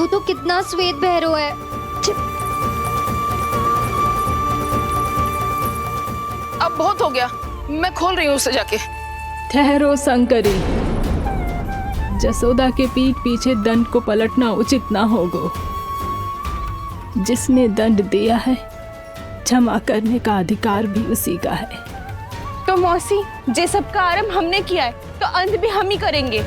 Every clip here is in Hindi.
वो तो कितना श्वेत भैरव है। अब बहुत हो गया, मैं खोल रही हूँ उसे जाके। ठहरो शंकरी, जसोदा के पीठ पीछे दंड को पलटना उचित ना होगा। जिसने दंड दिया है क्षमा करने का अधिकार भी उसी का है। तो मौसी, जे सब का आरंभ हमने किया है तो अंत भी हम ही करेंगे।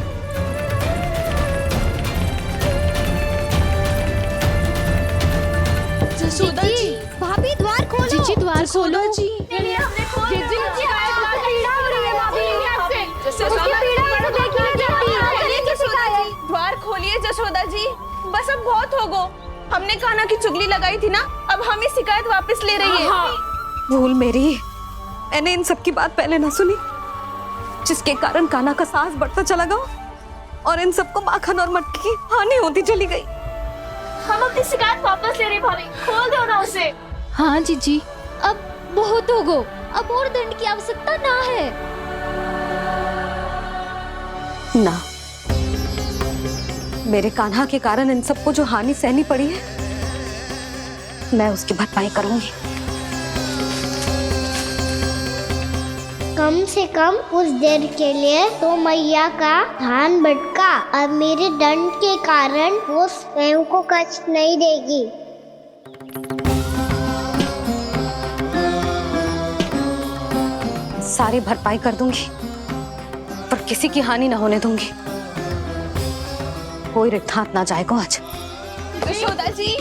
जसोदा जी, भाभी द्वार खोलो। जीजी द्वार खोलो। द्वार खोलिए जसोदा जी, बस अब बहुत हो गो। हमने कान्हा की चुगली लगाई थी ना, अब हम ही शिकायत वापस ले रही है। भूल मेरी, मैंने इन सब की बात पहले ना सुनी, जिसके कारण कान्हा का साहस बढ़ता चला गया और इन सबको माखन और मटकी की हानि होती चली गई। हम अपनी शिकायत वापस ले रहे भाभी, खोल दो ना उसे। हाँ जीजी, अब बहुत हो गो, अब और दंड की आवश्यकता ना है। ना, मेरे कान्हा के कारण इन सबको जो हानि सहनी पड़ी है, मैं उसकी भरपाई करूंगी। कम से कम कुछ देर के लिए तो मैया का ध्यान भटका, अब मेरे दंड के कारण वो स्वयं को कष्ट नहीं देगी। सारी भरपाई कर दूंगी, पर किसी की हानि न होने दूंगी। कोई रिक्त हाथ ना जाएगा आज। जसोदा जी,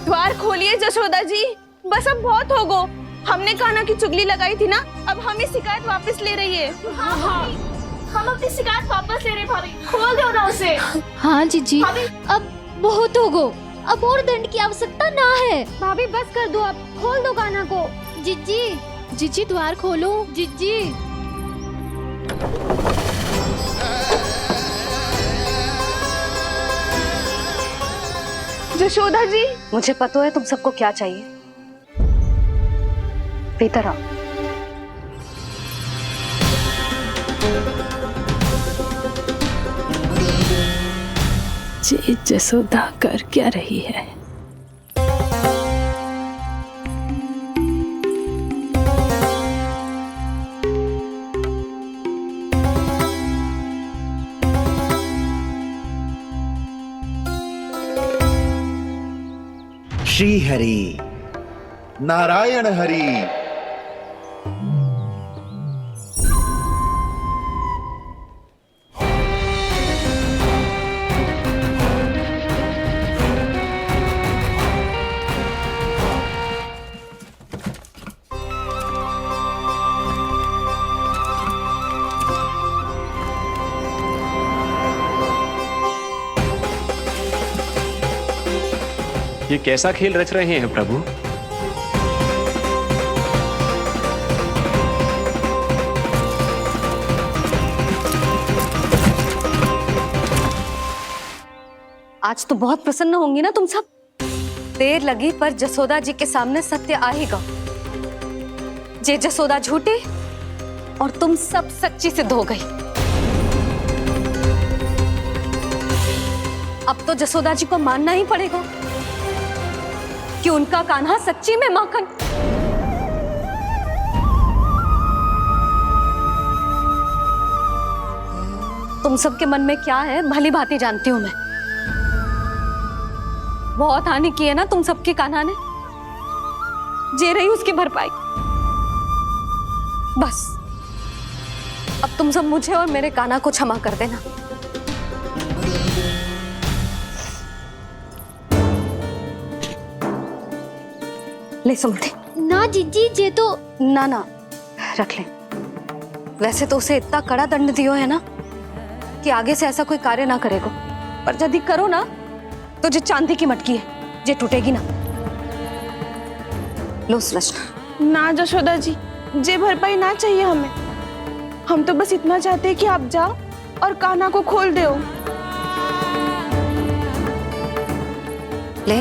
द्वार खोलिए जसोदा जी, बस अब बहुत हो गो। हमने कान्हा की चुगली लगाई थी ना, अब हम ही शिकायत वापस ले रही है। हम अपनी शिकायत वापस ले रहे भाभी, खोल दो ना उसे। हाँ जीजी, अब बहुत हो गो, अब और दंड की आवश्यकता ना है। भाभी बस कर दो, अब खोल दो कान्हा को। जीजी, जीजी द्वार खोलो। जीजी, जसोदा जी, मुझे पता है तुम सबको क्या चाहिए। भीतर आओ। ये जसोदा कर क्या रही है? श्री हरि नारायण हरि। ये कैसा खेल रच रहे हैं प्रभु? आज तो बहुत प्रसन्न होंगी ना तुम सब। देर लगी पर जसोदा जी के सामने सत्य आएगा। जे जसोदा झूठी और तुम सब सच्ची सिद्ध हो गई। अब तो जसोदा जी को मानना ही पड़ेगा कि उनका कान्हा सच्ची में माखन। तुम सबके मन में क्या है भली भांति जानती हूं मैं। बहुत हानि की है ना तुम सबकी कान्हा ने, जे रही उसकी भरपाई। बस अब तुम सब मुझे और मेरे कान्हा को क्षमा कर देना। ले सुमति। ना जीजी, जे तो ना ना रख ले। वैसे तो उसे इतना कड़ा दंड दियो है ना कि आगे से ऐसा कोई कार्य ना करेगा, पर यदि करो ना तो जो चांदी की मटकी है जे टूटेगी ना। लो सुलक्षणा। ना जशोदा जी, जे भरपाई ना चाहिए हमें। हम तो बस इतना चाहते हैं कि आप जाओ और कान्हा को खोल दो। ले,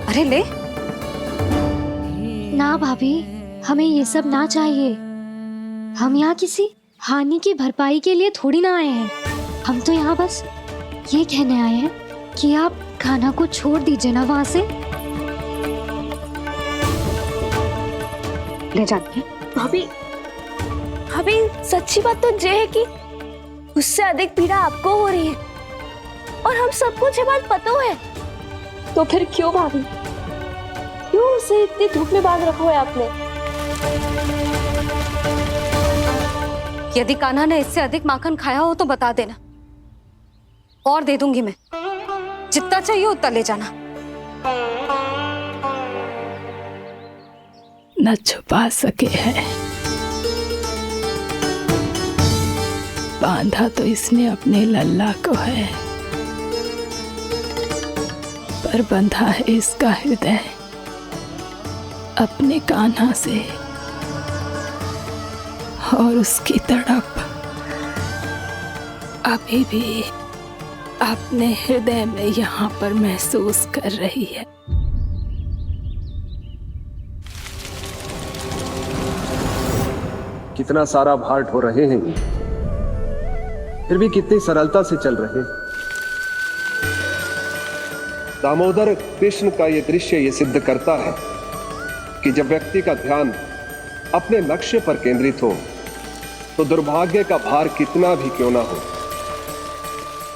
अरे ले। ना भाभी, हमें ये सब ना चाहिए। हम यहाँ किसी हानि की भरपाई के लिए थोड़ी ना आए हैं। हम तो यहाँ बस ये कहने आए हैं कि आप खाना को छोड़ दीजिए ना वहां से। ले जाइए। भाभी भाभी सच्ची बात तो ये है कि उससे अधिक पीड़ा आपको हो रही है और हम सबको ये बात पता है। तो फिर क्यों भाभी, क्यों उसे इतनी धूप में बांध रखा है आपने? यदि कान्हा ने इससे अधिक माखन खाया हो तो बता देना, और दे दूंगी मैं। जितना चाहिए उतना ले जाना। न छुपा सके हैं, बांधा तो इसने अपने लल्ला को है, पर बंधा है इसका हृदय अपने कान्हा से, और उसकी तड़प अभी भी अपने हृदय में यहाँ पर महसूस कर रही है। कितना सारा भार ढो रहे हैं, फिर भी कितनी सरलता से चल रहे हैं। दामोदर कृष्ण का यह दृश्य ये सिद्ध करता है कि जब व्यक्ति का ध्यान अपने लक्ष्य पर केंद्रित हो तो दुर्भाग्य का भार कितना भी क्यों ना हो,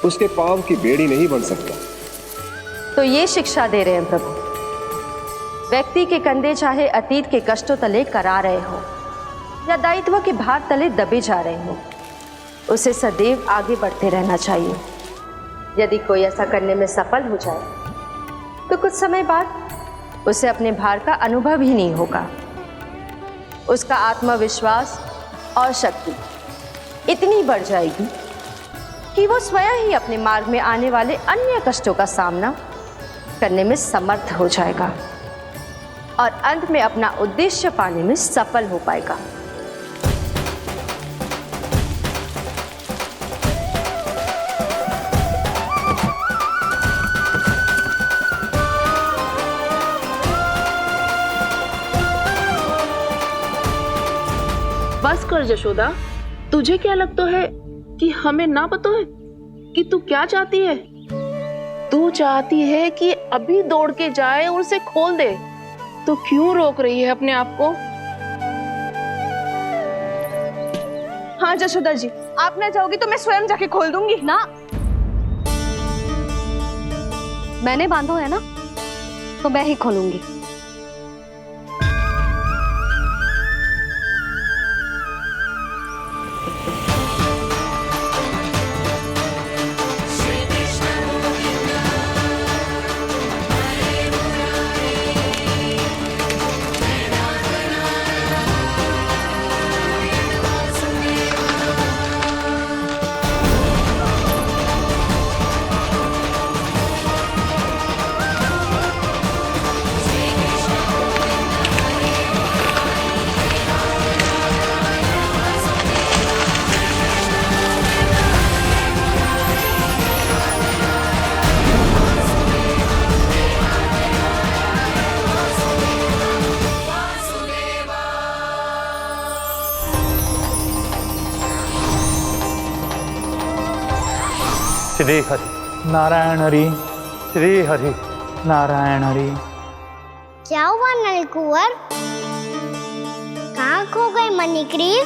उसके पांव की बेड़ी नहीं बन सकता। तो ये शिक्षा दे रहे हैं प्रभु, व्यक्ति के कंधे चाहे अतीत के कष्टों तले करा रहे हो या दायित्व के भार तले दबे जा रहे हो, उसे सदैव आगे बढ़ते रहना चाहिए। यदि कोई ऐसा करने में सफल हो जाए तो कुछ समय बाद उसे अपने भार का अनुभव ही नहीं होगा। उसका आत्मविश्वास और शक्ति इतनी बढ़ जाएगी कि वो स्वयं ही अपने मार्ग में आने वाले अन्य कष्टों का सामना करने में समर्थ हो जाएगा और अंत में अपना उद्देश्य पाने में सफल हो पाएगा। बस कर जशोदा, तुझे क्या लगता है कि हमें ना पता है कि तू क्या चाहती है? तू चाहती है कि अभी दौड़ के जाए और उसे खोल दे, तो क्यों रोक रही है अपने आप को? हाँ जशोदा जी, आप ना जाओगी तो मैं स्वयं जाके खोल दूंगी। ना, मैंने बांधो है ना, तो मैं ही खोलूंगी। श्री हरि नारायण हरि, श्री हरि नारायण हरि। क्या हुआ नलकुंवर? कहाँ खो गए मणिग्रीव?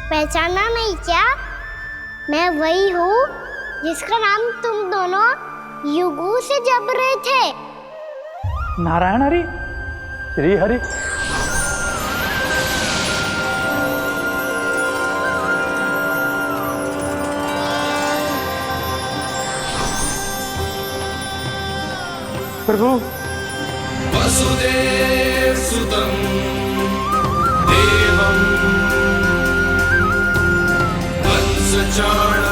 पहचाना नहीं क्या? मैं वही हूँ जिसका नाम तुम दोनों युगों से जप रहे थे। नारायण हरि, श्री हरि। प्रभु वसुदेव सुतं देवं वंशचाणूरमर्दनम्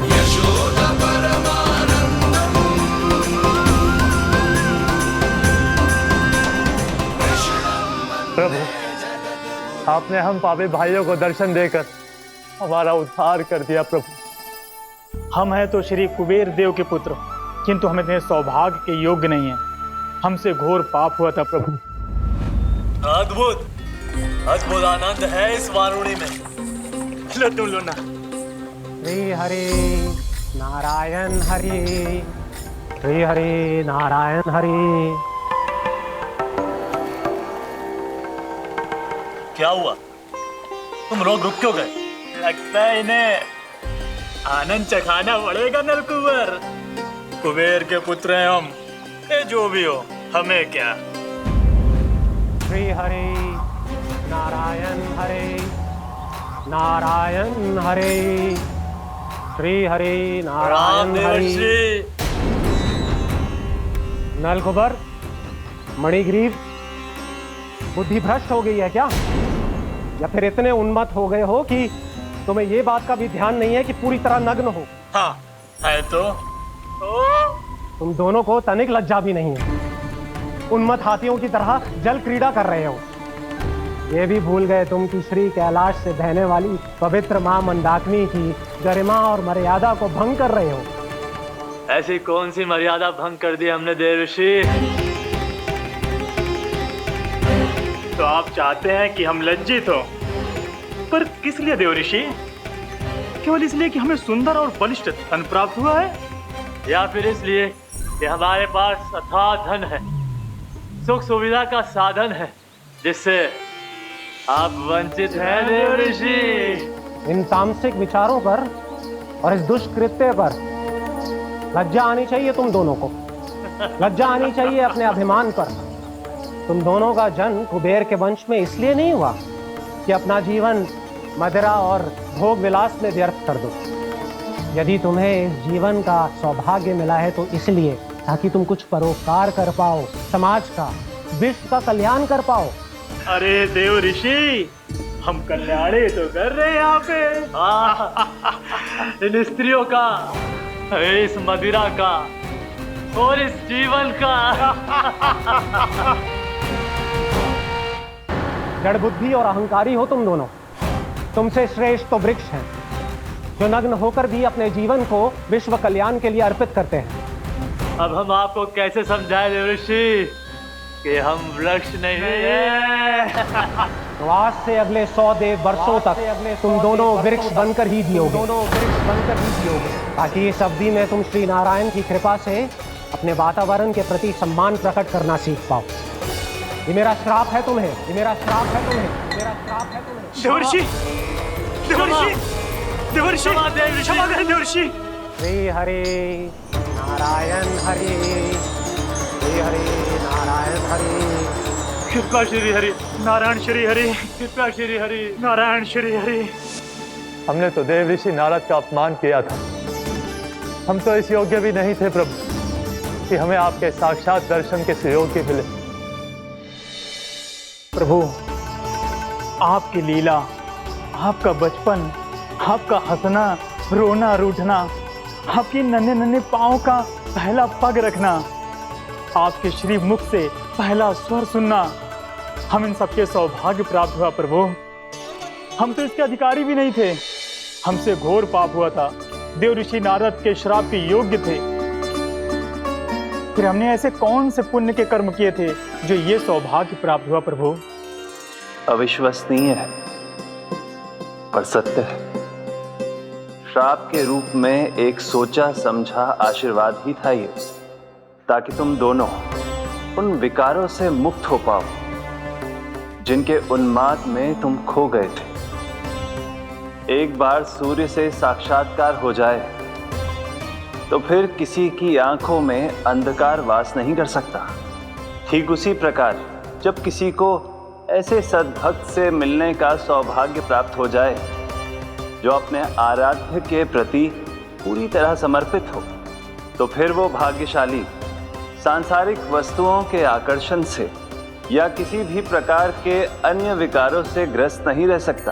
यशोदा परमानन्दम् प्रभु, आपने हम पापी भाइयों को दर्शन देकर हमारा उद्धार कर दिया। प्रभु, हम हैं तो श्री कुबेर देव के पुत्र, किंतु हम इतने सौभाग्य के योग्य नहीं हैं। हमसे घोर पाप हुआ था प्रभु। अद्भुत अद्भुत आनंद है इस वारुणी में। लो तुम लो ना। श्री हरि नारायण हरि, श्री हरि नारायण हरि। क्या हुआ? तुम लोग रुक क्यों गए? लगता है इन्हें आनंद चखाना पड़ेगा नलकुबर। कुबेर के पुत्र हैं हम, ये जो भी हो हमें क्या। श्री हरि नारायण हरि, नारायण हरि, श्री हरि नारायण हरि। नलकुबर, मणिग्रीव, बुद्धि भ्रष्ट हो गई है क्या? या फिर इतने उन्मत्त हो गए हो कि तुम्हें ये बात का भी ध्यान नहीं है कि पूरी तरह नग्न हो? हाँ है तो। तुम दोनों को तनिक लज्जा भी नहीं है। उन्मत्त हाथियों की तरह जल क्रीड़ा कर रहे हो। ये भी भूल गए तुम कि श्री कैलाश से बहने वाली पवित्र मां मंदाकिनी की गरिमा और मर्यादा को भंग कर रहे हो। ऐसी कौन सी मर्यादा भंग कर दी हमने देवर्षि? तो आप चाहते हैं कि हम लज्जित हो, पर किस लिए देवर्षि? केवल इसलिए कि हमें सुंदर और बलिष्ठ धन प्राप्त हुआ है, या फिर इसलिए कि हमारे पास अथाह धन है, सुख सुविधा का साधन है, जिससे आप वंचित हैं देवर्षि? इन तामसिक विचारों पर और इस दुष्कृत्य पर लज्जा आनी चाहिए तुम दोनों को। लज्जा आनी चाहिए अपने अभिमान पर। तुम दोनों का जन्म कुबेर के वंश में इसलिए नहीं हुआ कि अपना जीवन मदिरा और भोग विलास में व्यर्थ कर दो। यदि तुम्हें इस जीवन का सौभाग्य मिला है तो इसलिए ताकि तुम कुछ परोपकार कर पाओ, समाज का, विश्व का कल्याण कर पाओ। अरे देव ऋषि, हम कल्याणी तो कर रहे हैं यहाँ पे। इन स्त्रियों का, इस मदिरा का और इस जीवन का। जड़ बुद्धि और अहंकारी हो तुम दोनों। तुमसे श्रेष्ठ तो वृक्ष हैं, जो नग्न होकर भी अपने जीवन को विश्व कल्याण के लिए अर्पित करते हैं। अब हम आपको कैसे समझाएं देवर्षि कि हम वृक्ष नहीं हैं? तो आज से अगले 100 देव वर्षों तक तुम दोनों वृक्ष बनकर ही जियोगे। ताकि इस अवधि में तुम श्री नारायण की कृपा से अपने वातावरण के प्रति सम्मान प्रकट करना सीख पाओ। ये मेरा श्राप है तुम्हें, ये मेरा श्राप है तुम्हें, मेरा श्राप है तुम्हें। देवर्षि, देवर्षि, देवर्षि, क्षमा करें देवर्षि। श्री हरि नारायण हरि, श्री हरि नारायण हरि। कृपा श्री हरि नारायण श्री हरि, कृपा श्री हरि नारायण श्री हरि। हमने तो देव ऋषि नारद का अपमान किया था। हम तो इस योग्य भी नहीं थे प्रभु कि हमें आपके साक्षात दर्शन के सुयोग्य मिले। प्रभु, आपकी लीला, आपका बचपन, आपका हंसना, रोना, रूठना, आपकी नन्हे नन्हे पाँव का पहला पग रखना, आपके श्री मुख से पहला स्वर सुनना, हम इन सबके सौभाग्य प्राप्त हुआ प्रभु। हम तो इसके अधिकारी भी नहीं थे। हमसे घोर पाप हुआ था, देव ऋषि नारद के श्राप के योग्य थे। फिर हमने ऐसे कौन से पुण्य के कर्म किए थे जो ये सौभाग्य प्राप्त हुआ प्रभु? अविश्वसनीय है पर सत्य है। श्राप के रूप में एक सोचा समझा आशीर्वाद ही था ये, ताकि तुम दोनों उन विकारों से मुक्त हो पाओ जिनके उन्माद में तुम खो गए थे। एक बार सूर्य से साक्षात्कार हो जाए तो फिर किसी की आंखों में अंधकार वास नहीं कर सकता। ठीक उसी प्रकार जब किसी को ऐसे सद्भक्त से मिलने का सौभाग्य प्राप्त हो जाए जो अपने आराध्य के प्रति पूरी तरह समर्पित हो, तो फिर वो भाग्यशाली सांसारिक वस्तुओं के आकर्षण से या किसी भी प्रकार के अन्य विकारों से ग्रस्त नहीं रह सकता।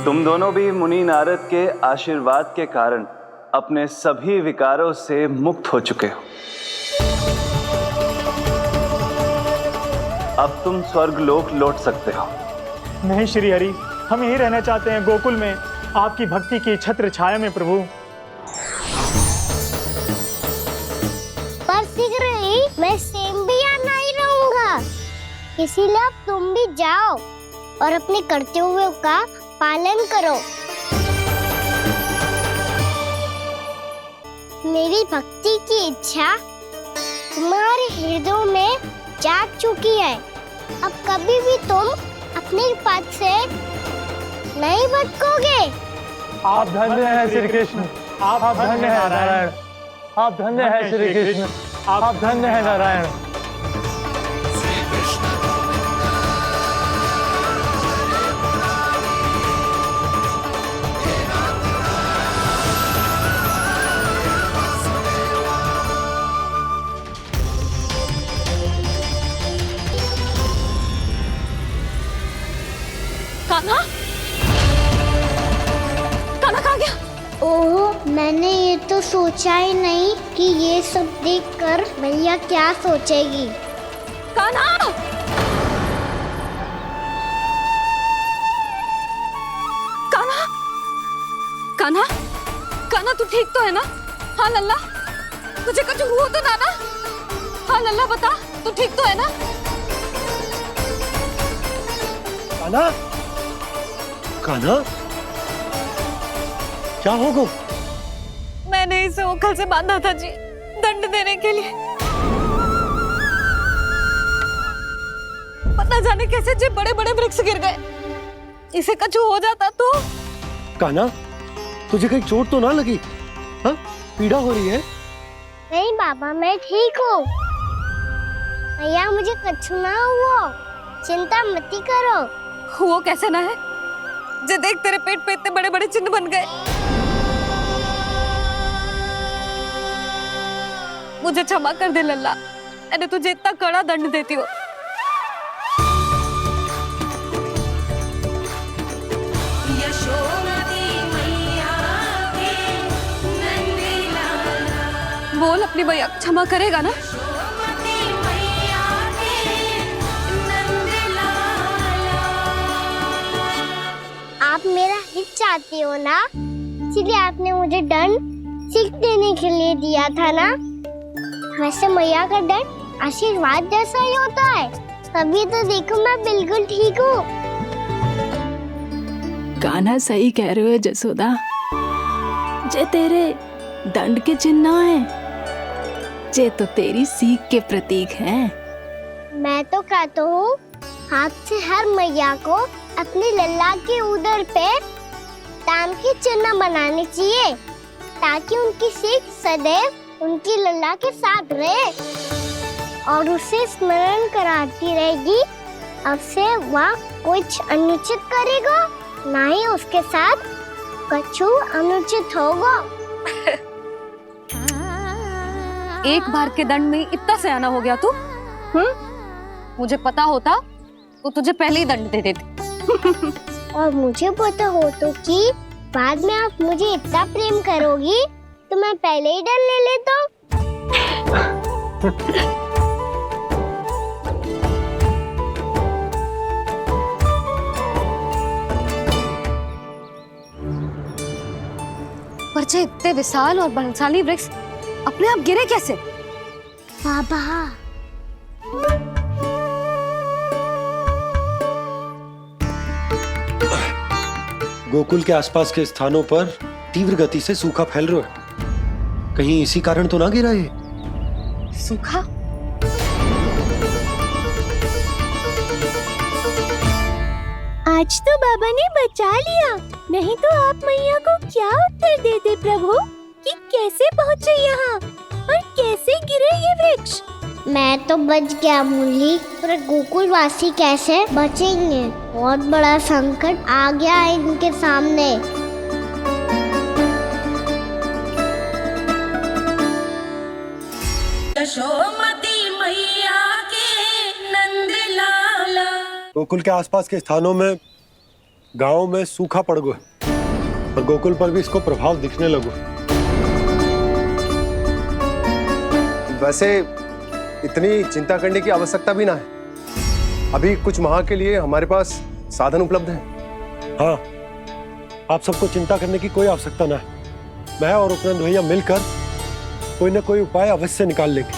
तुम दोनों भी मुनि नारद के आशीर्वाद के कारण अपने सभी विकारों से मुक्त हो चुके हो। अब तुम स्वर्गलोक लौट सकते हो। नहीं श्री हरि, हम यहीं रहना चाहते हैं, गोकुल में, आपकी भक्ति की छत्र छाया में प्रभु। पर शीघ्र ही मैं इसीलिए अब तुम भी जाओ और अपने कर्तव्यों का पालन करो। मेरी भक्ति की इच्छा तुम्हारे हृदयों में जाग चुकी है। अब कभी भी तुम अपने पद से नहीं भटकोगे। आप धन्य हैं श्री कृष्ण, आप धन्य हैं नारायण, आप धन्य हैं श्री कृष्ण, आप धन्य हैं नारायण। कान्हा, कान्हा कहाँ गया? ओह, मैंने ये तो सोचा ही नहीं कि ये सब देखकर मैया क्या सोचेगी। कान्हा! कान्हा! कान्हा! कान्हा तू ठीक तो है ना? हाँ लल्ला, तुझे कुछ हुआ तो ना ना? हाँ लल्ला बता, तू ठीक तो है ना? कान्हा, कान्हा, क्या होगा? मैंने इसे ओखल से बांधा था जी, दंड देने के लिए। पता जाने कैसे जे बड़े बड़े वृक्ष गिर गए। इसे कुछ हो जाता तो? कान्हा, तुझे कहीं चोट तो ना लगी? हाँ, पीड़ा हो रही है? नहीं बाबा, मैं ठीक हूँ। मैया मुझे कुछ ना हुआ, चिंता मत करो। वो कैसे ना है? जे देख तेरे पेट पे इतने बड़े बड़े चिन्ह बन गए। मुझे क्षमा कर दे लल्ला, मैंने तुझे इतना कड़ा दंड देती हो। बोल अपनी भैया क्षमा करेगा ना? आप मेरा हित चाहती हो ना, इसलिए आपने मुझे दंड सीख देने के लिए दिया था ना। वैसे मैया का दंड आशीर्वाद जैसा ही होता है, तभी तो देखो मैं बिल्कुल ठीक हूँ। कान्हा सही कह रहे हो जसोदा, जे तेरे दंड के चिन्ह है, जे तो तेरी सीख के प्रतीक हैं। मैं तो कहता हूँ हाथ से हर मैया को अपनी लल्ला के उदर पे ताम के चिन्ह बनाने चाहिए, ताकि उनकी सीख सदैव उनकी लल्ला के साथ रहे और उसे स्मरण कराती रहेगी। अब से वह कुछ अनुचित करेगा, ना ही उसके साथ कुछ अनुचित होगा। एक बार के दंड में इतना सयाना हो गया तू? मुझे पता होता तो तुझे पहले ही दंड दे देती। और मुझे पता हो तो कि बाद में आप मुझे इतना प्रेम करोगी तो मैं पहले ही दंड ले लेता। पर जे इतने विशाल और बलशाली वृक्ष अपने आप गिरे कैसे? बाबा, गोकुल के आसपास के स्थानों पर तीव्र गति से सूखा फैल रहा है। कहीं इसी कारण तो ना गिरा ये? सूखा? आज तो बाबा ने बचा लिया, नहीं तो आप मैया को क्या उत्तर देते प्रभु कि कैसे पहुँचे यहाँ और कैसे गिरे ये वृक्ष। मैं तो बच गया मुरली, पर गोकुल वासी कैसे बचेंगे? बहुत बड़ा संकट आ गया है इनके सामने। यशोमती मैया के नंद लाला। गोकुल के आसपास के स्थानों में, गांव में सूखा पड़ गया और गोकुल पर भी इसको प्रभाव दिखने लगा। वैसे इतनी चिंता करने की आवश्यकता भी ना है। अभी कुछ माह के लिए हमारे पास साधन उपलब्ध है। हाँ, आप सबको चिंता करने की कोई आवश्यकता ना है। मैं और उपनंद भैया मिलकर कोई ना कोई उपाय अवश्य निकाल लेंगे।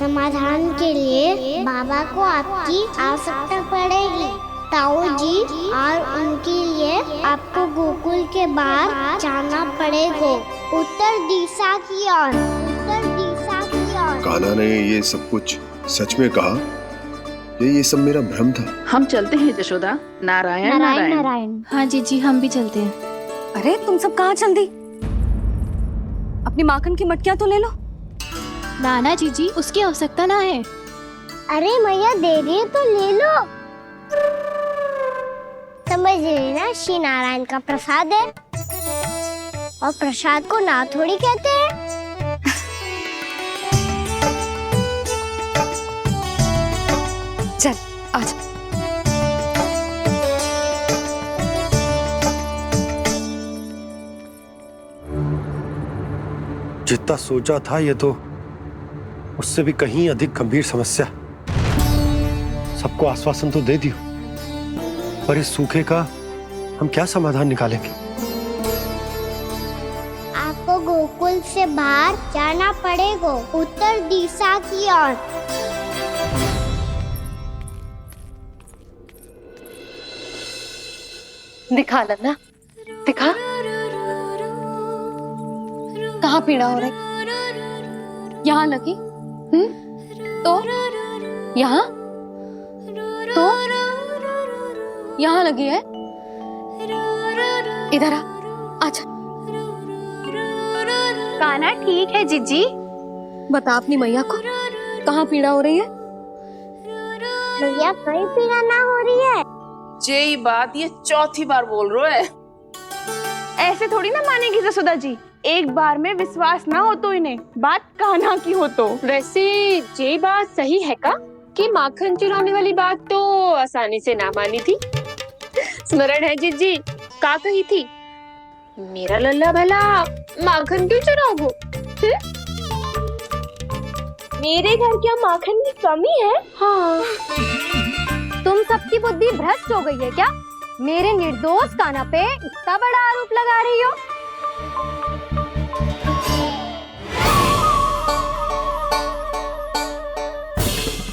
समाधान के लिए बाबा को आपकी आवश्यकता पड़ेगी। ताऊ जी और उनके लिए आपको गोकुल के बाहर जाना पड़ेगा, उत्तर दिशा की ओर, उत्तर दिशा की ओर। कान्हा ने ये सब कुछ सच में कहा? ये सब मेरा भ्रम था? हम चलते हैं जशोदा। नारायण नारायण नारायण। हाँ जीजी, हम भी चलते हैं। अरे तुम सब कहाँ चल दी? अपनी माखन की मटकियाँ तो ले लो। नाना जीजी, उसकी आवश्यकता ना है। अरे मैया दे रही है तो ले लो। समझ रही ना, श्री नारायण का प्रसाद है और प्रसाद को ना थोड़ी कहते हैं। चल आज जितना सोचा था ये तो उससे भी कहीं अधिक गंभीर समस्या। सबको आश्वासन तो दे दियो, पर इस सूखे का हम क्या समाधान निकालेंगे? आपको गोकुल से बाहर जाना पड़ेगा, उत्तर दिशा की ओर। दिखा लल्ला, दिखा। कहाँ पीड़ा हो रही? यहाँ लगी? तो यहाँ तो यहाँ लगी है? इधर आ, आजा। कान्हा ठीक है जीजी। बता अपनी मैया को कहाँ पीड़ा हो रही है? मैया कहीं पीड़ा ना हो रही है। यही बात ये चौथी बार बोल रहे है। ऐसे थोड़ी ना मानेगी जसोदा जी। एक बार में विश्वास ना हो तो इन्हें बात कान्हा की हो तो। वैसे ये बात सही है का कि माखन चुराने वाली बात तो आसानी से ना मानी थी। स्मरण है जीजी का कही थी, मेरा लल्ला भला माखन क्यों चुराओगे? मेरे घर क्या माखन की कमी है? हाँ। तुम सबकी बुद्धि भ्रष्ट हो गई है क्या? मेरे निर्दोष कान्हा पे इतना बड़ा आरोप लगा रही हो?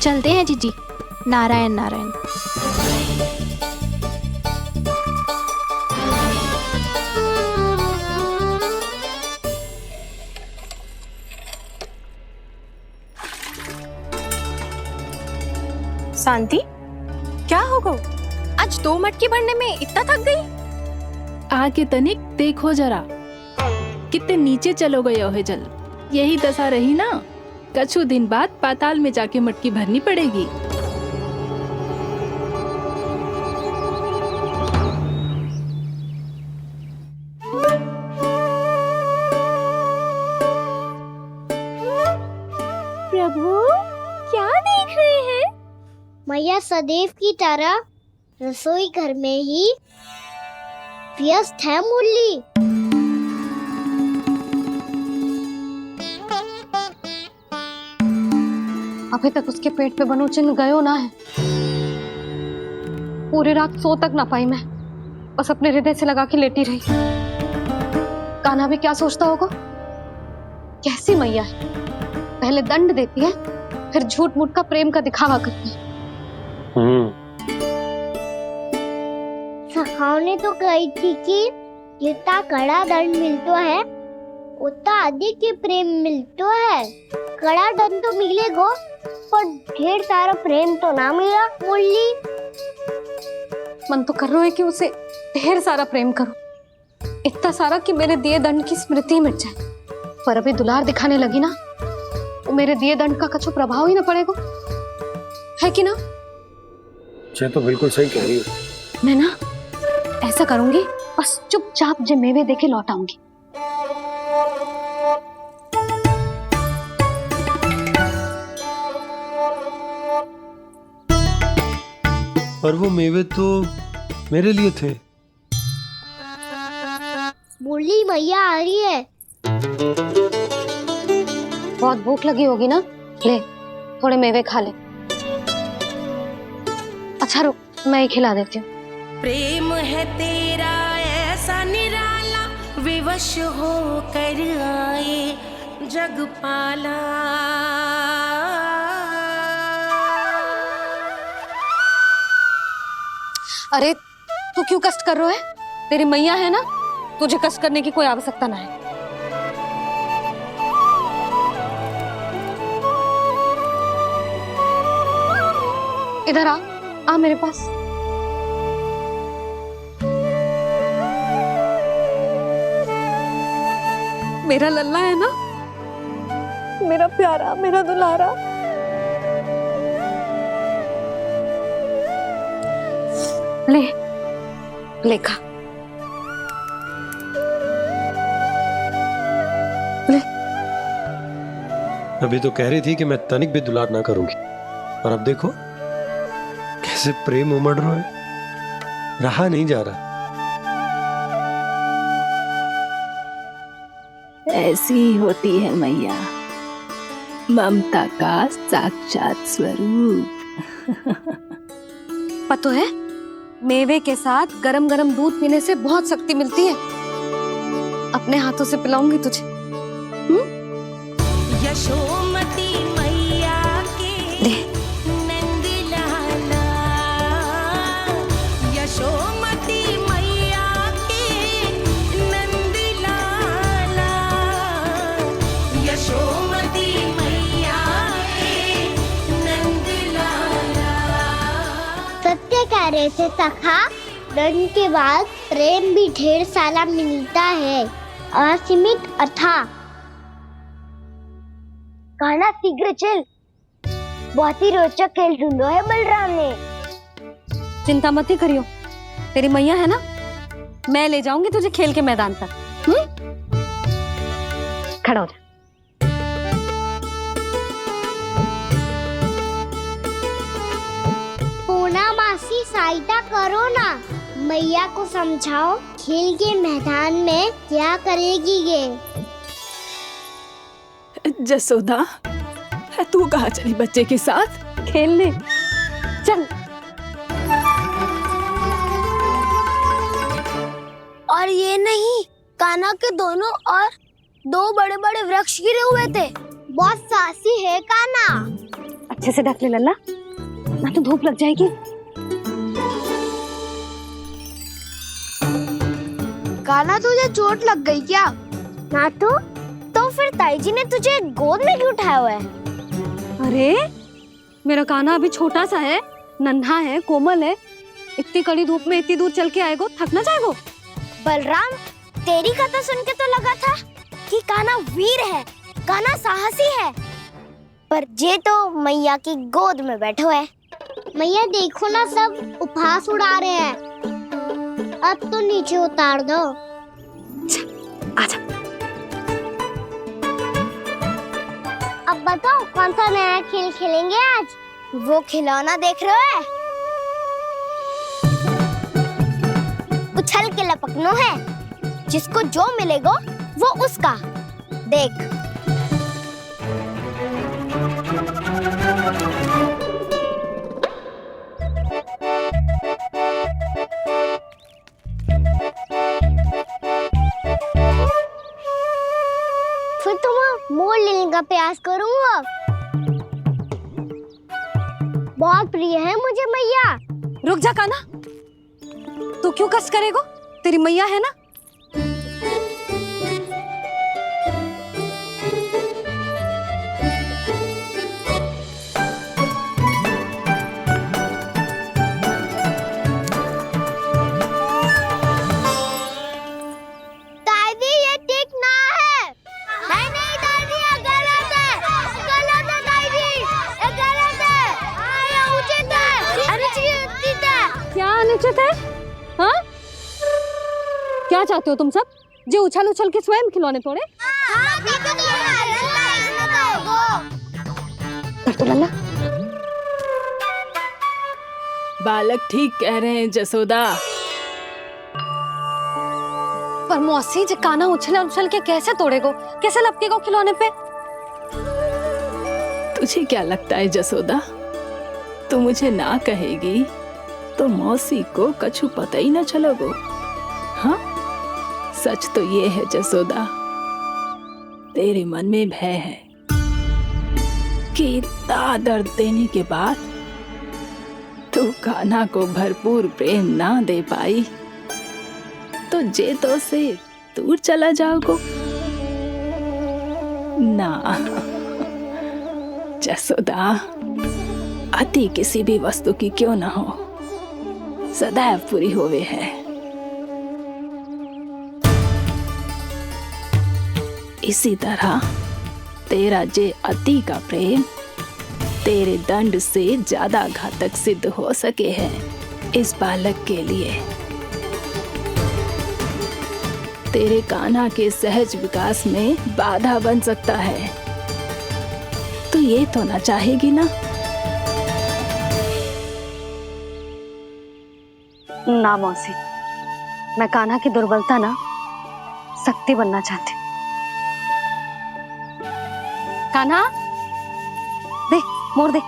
चलते हैं जीजी। नारायण नारायण। शांति, क्या हो गो? आज 2 मटकी भरने में इतना थक गई? आके तनिक देखो जरा, कितने नीचे चलो गए हो जल। यही दशा रही ना, कछु दिन बाद पाताल में जाके मटकी भरनी पड़ेगी। प्रभु क्या देख रहे हैं? मैया सदैव की तरह रसोई घर में ही व्यस्त है मुरली। अभी तक उसके पेट पे बनो चिन्ह गयो ना है। पूरी रात सो तक ना पाई मैं, बस अपने हृदय से लगा के लेटी रही। कान्हा भी क्या सोचता होगा? कैसी मैया है, पहले दंड देती है फिर झूठ मूठ का प्रेम का दिखावा करती है। सखाओ ने तो कही थी कि जितना कड़ा दंड मिलता है उतना अधिक ही प्रेम मिलता है। कड़ा दंड तो मिलेगा पर ढेर सारा प्रेम तो ना मिला मुरली। मन तो कर रहा है कि उसे ढेर सारा प्रेम करो, इतना सारा कि मेरे दिए दंड की स्मृति मिट जाए। पर अभी दुलार दिखाने लगी ना, वो मेरे दिए दंड का कछु प्रभाव ही ना पड़ेगा, है कि ना? ये तो बिल्कुल सही कह रही हो। मैं ना ऐसा करूंगी, बस चुपचाप जे मेवे देके लौट आऊंगी। पर वो मेवे तो मेरे लिए थे। मुरली मैया आ रही है। बहुत भूख लगी होगी ना, ले थोड़े मेवे खा ले। अच्छा रुक, मैं ही खिला देती हूँ। प्रेम है तेरा ऐसा निराला, विवश हो कर आए जग पाला। अरे तू क्यों कष्ट कर रहा है? तेरी मैया है ना, तुझे कष्ट करने की कोई आवश्यकता ना है। इधर आ मेरे पास। मेरा लल्ला है ना, मेरा प्यारा, मेरा दुलारा। ले खा। ले। अभी तो कह रही थी कि मैं तनिक भी दुलार ना करूंगी, और अब देखो कैसे प्रेम उमड़ रहा है, रहा नहीं जा रहा। ऐसी ही होती है मैया, ममता का साक्षात स्वरूप। पता है, मेवे के साथ गरम गरम दूध पीने से बहुत शक्ति मिलती है। अपने हाथों से पिलाऊंगी तुझे। यशोमती मैया के नंद लाला, यशोमती मैया के नंद लाला, यशोमती मैया के नंद लाला। सत्य कह रहे थे सखा, दंड के बाद प्रेम भी ढेर सारा मिलता है, असीमित अथाह। कहना शीघ्र चल, बहुत ही रोचक खेल ढूंढो है बलराम ने। चिंता मत ही करियो, तेरी मैया है ना, मैं ले जाऊंगी तुझे खेल के मैदान पर। खड़ा हो जा। पूना मासी सहायता करो ना, मैया को समझाओ खेल के मैदान में क्या करेगी ये। जसोदा, तू कहाँ चली बच्चे के साथ खेलने? चल। और ये नहीं, कान्हा के दोनों और दो बड़े बड़े वृक्ष गिरे हुए थे। बहुत साहसी है कान्हा। अच्छे से ढक ले लल्ला, ना तो धूप लग जाएगी। कान्हा तुझे चोट लग गई क्या? ना तो फिर ताई जी ने तुझे गोद में क्यों उठाया हुआ है? अरे मेरा कान्हा अभी छोटा सा है, नन्हा है, कोमल है। इतनी कड़ी धूप में इतनी दूर चल के आएगा, थक ना जाएगा? बलराम, तेरी कथा सुन के तो लगा था कि कान्हा वीर है, कान्हा साहसी है, पर ये तो मैया की गोद में बैठे हुए है। मैया देखो ना, सब उपहास उड़ा रहे हैं। अब तो नीचे उतार दो। आजा। अब बताओ कौन सा नया खेल खेलेंगे आज? वो खिलौना देख रहे हो? उछल के लपकनो है, जिसको जो मिलेगा वो उसका। देख। फिर तुम मोड़ लेने का प्रयास करूंगा। बहुत प्रिय है मुझे मैया। रुक जा कान्हा, तू क्यों कष्ट करेगा? तेरी मैया है ना। दादी ये ठीक ना है। नहीं नहीं दादी, ये गलत है, गलत है दादी, ये गलत है, ये उचित है, अनुचित है। क्या अनुचित है? हाँ? क्या चाहते हो तुम सब? जो उछल उछल के स्वयं खिलौने तोड़े? तो लल्ला, बालक ठीक कह रहे हैं जसोदा। पर मौसी, जो कान्हा उछल उछल के कैसे तोड़ेगो, कैसे लपकेगो खिलौने पे? तुझे क्या लगता है जसोदा, तू मुझे ना कहेगी तो मौसी को कछु पता ही ना चलोगो। हाँ, सच तो ये है जसोदा, तेरे मन में भय है कि इतना दर्द देने के बाद तू कान्हा को भरपूर प्रेम ना दे पाई तो जे तो से दूर चला जाओगो ना। जसोदा, अति किसी भी वस्तु की क्यों ना हो, सदैव पूरी होवे है। इसी तरह तेरा जे अति का प्रेम तेरे दंड से ज्यादा घातक सिद्ध हो सके है इस बालक के लिए। तेरे कान्हा के सहज विकास में बाधा बन सकता है। तो ये तो ना चाहेगी ना? ना मौसी, मैं कान्हा की दुर्बलता ना शक्ति बनना चाहती। कान्हा, दे मोड़ दे।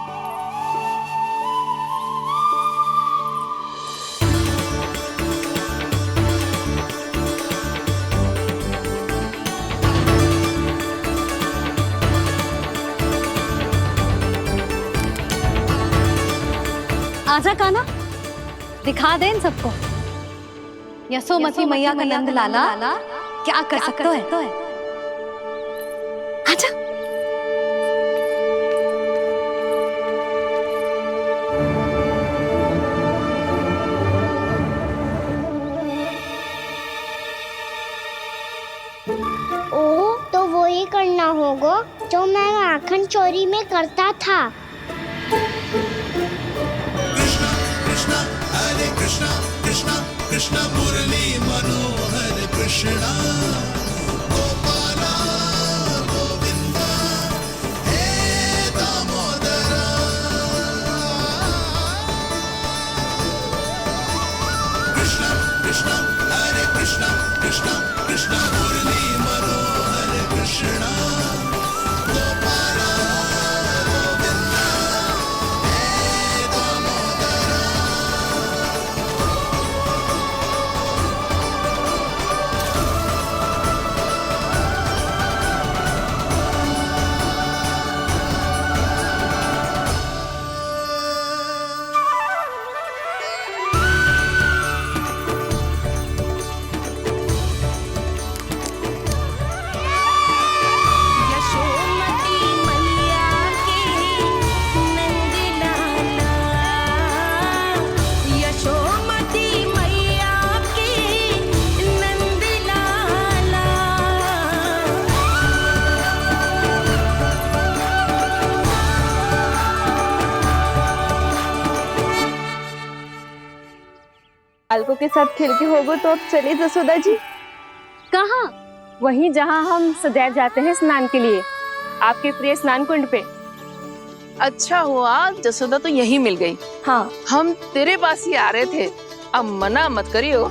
आजा कान्हा, दिखा दे इन सबको यशोमती मैया का नंद लाला क्या कर सकता है। आजा। ओ, तो वो ही करना होगा जो मैं माखन चोरी में करता था। कृष्णा कृष्णा मुरली मनोहर कृष्णा गोपाला गोविंदा हे दामोदरा। कृष्णा कृष्णा हरे कृष्णा कृष्णा कृष्णा मुरली मनोहर कृष्णा गोपाला गोविंदा हे दामोदरा। यशोमती मैया के नंद लाला, यशोमती मैया के नंद लाला। बालकों के साथ खेल के होगो तो अब चलिए जसोदा जी। कहाँ? वहीं जहाँ हम सदैव जाते हैं स्नान के लिए, आपके प्रिय स्नान कुंड पे। अच्छा हुआ जसोदा तो यही मिल गई। हाँ, हम तेरे पास ही आ रहे थे, अब मना मत करियो।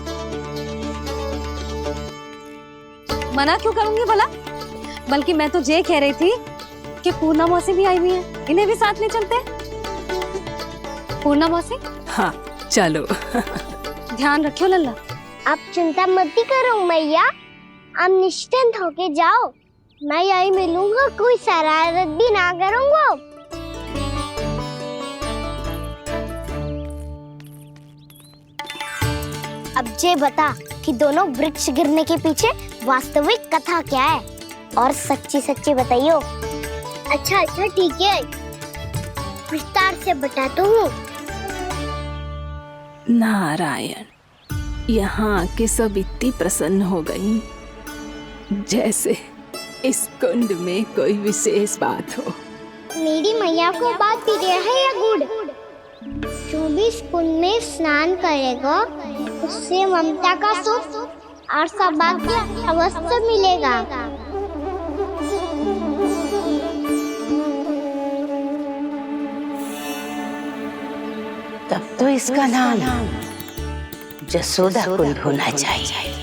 मना क्यों करूंगी भला? बल्कि मैं तो ये कह रही थी कि पूर्णा मौसी भी आई हुई है, इन्हें भी साथ ले चलते हैं। पूर्णा मौसी, हाँ चलो। ध्यान रखियो लल्ला। आप चिंता मत करो मैया, आप निश्चिंत होके जाओ, मैं यही मिलूंगा, कोई शरारत भी ना करूंगा। अब ये बता कि दोनों वृक्ष गिरने के पीछे वास्तविक कथा क्या है, और सच्ची सच्ची बताइयो। अच्छा अच्छा ठीक है, विस्तार से बताता हूँ। नारायण, यहाँ के सब इतनी प्रसन्न हो गई जैसे इस कुंड में कोई विशेष बात हो। मेरी मैया को बात प्रिय है या गुड़? जो भी इस कुंड में स्नान करेगा उससे ममता का सुख और सौभाग्य अवश्य मिलेगा। तब तो इसका नाम जसोदा कुंड होना चाहिए।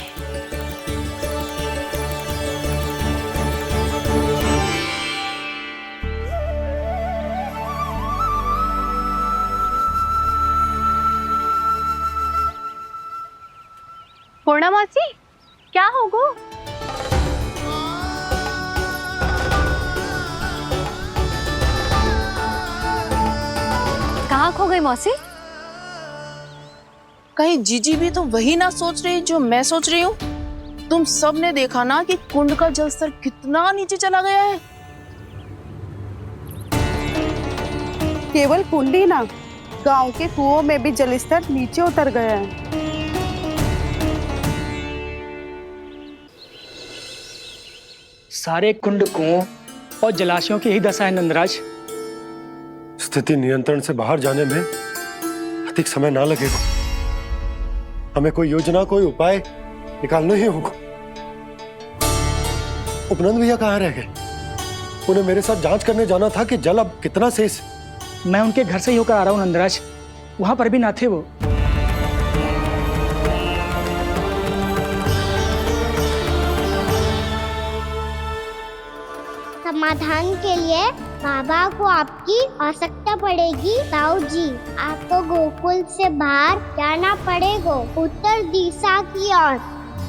पूर्णा मौसी, क्या होगो? कहाँ खो गई मौसी? कहीं जीजी भी तो वही ना सोच रही जो मैं सोच रही हूँ। तुम सब ने देखा ना कि कुंड का जलस्तर कितना नीचे चला गया है। केवल कुंड ही ना, गांव के कुओं में भी जलस्तर नीचे उतर गया है। सारे कुंड कुओं और जलाशयों की ही दशा है नंदराज। स्थिति नियंत्रण से बाहर जाने में अधिक समय ना लगेगा। हमें कोई योजना, कोई उपाय निकालना ही होगा। उपनंद भैया कहाँ रह गए? उन्हें मेरे साथ जांच करने जाना था कि जल अब कितना शेष। मैं उनके घर से ही होकर आ रहा हूँ नंदराज, वहां पर भी ना थे वो। समाधान के लिए बाबा को आपकी आवश्यकता पड़ेगी। ताऊ जी, आपको गोकुल से बाहर जाना पड़ेगा, उत्तर दिशा की ओर।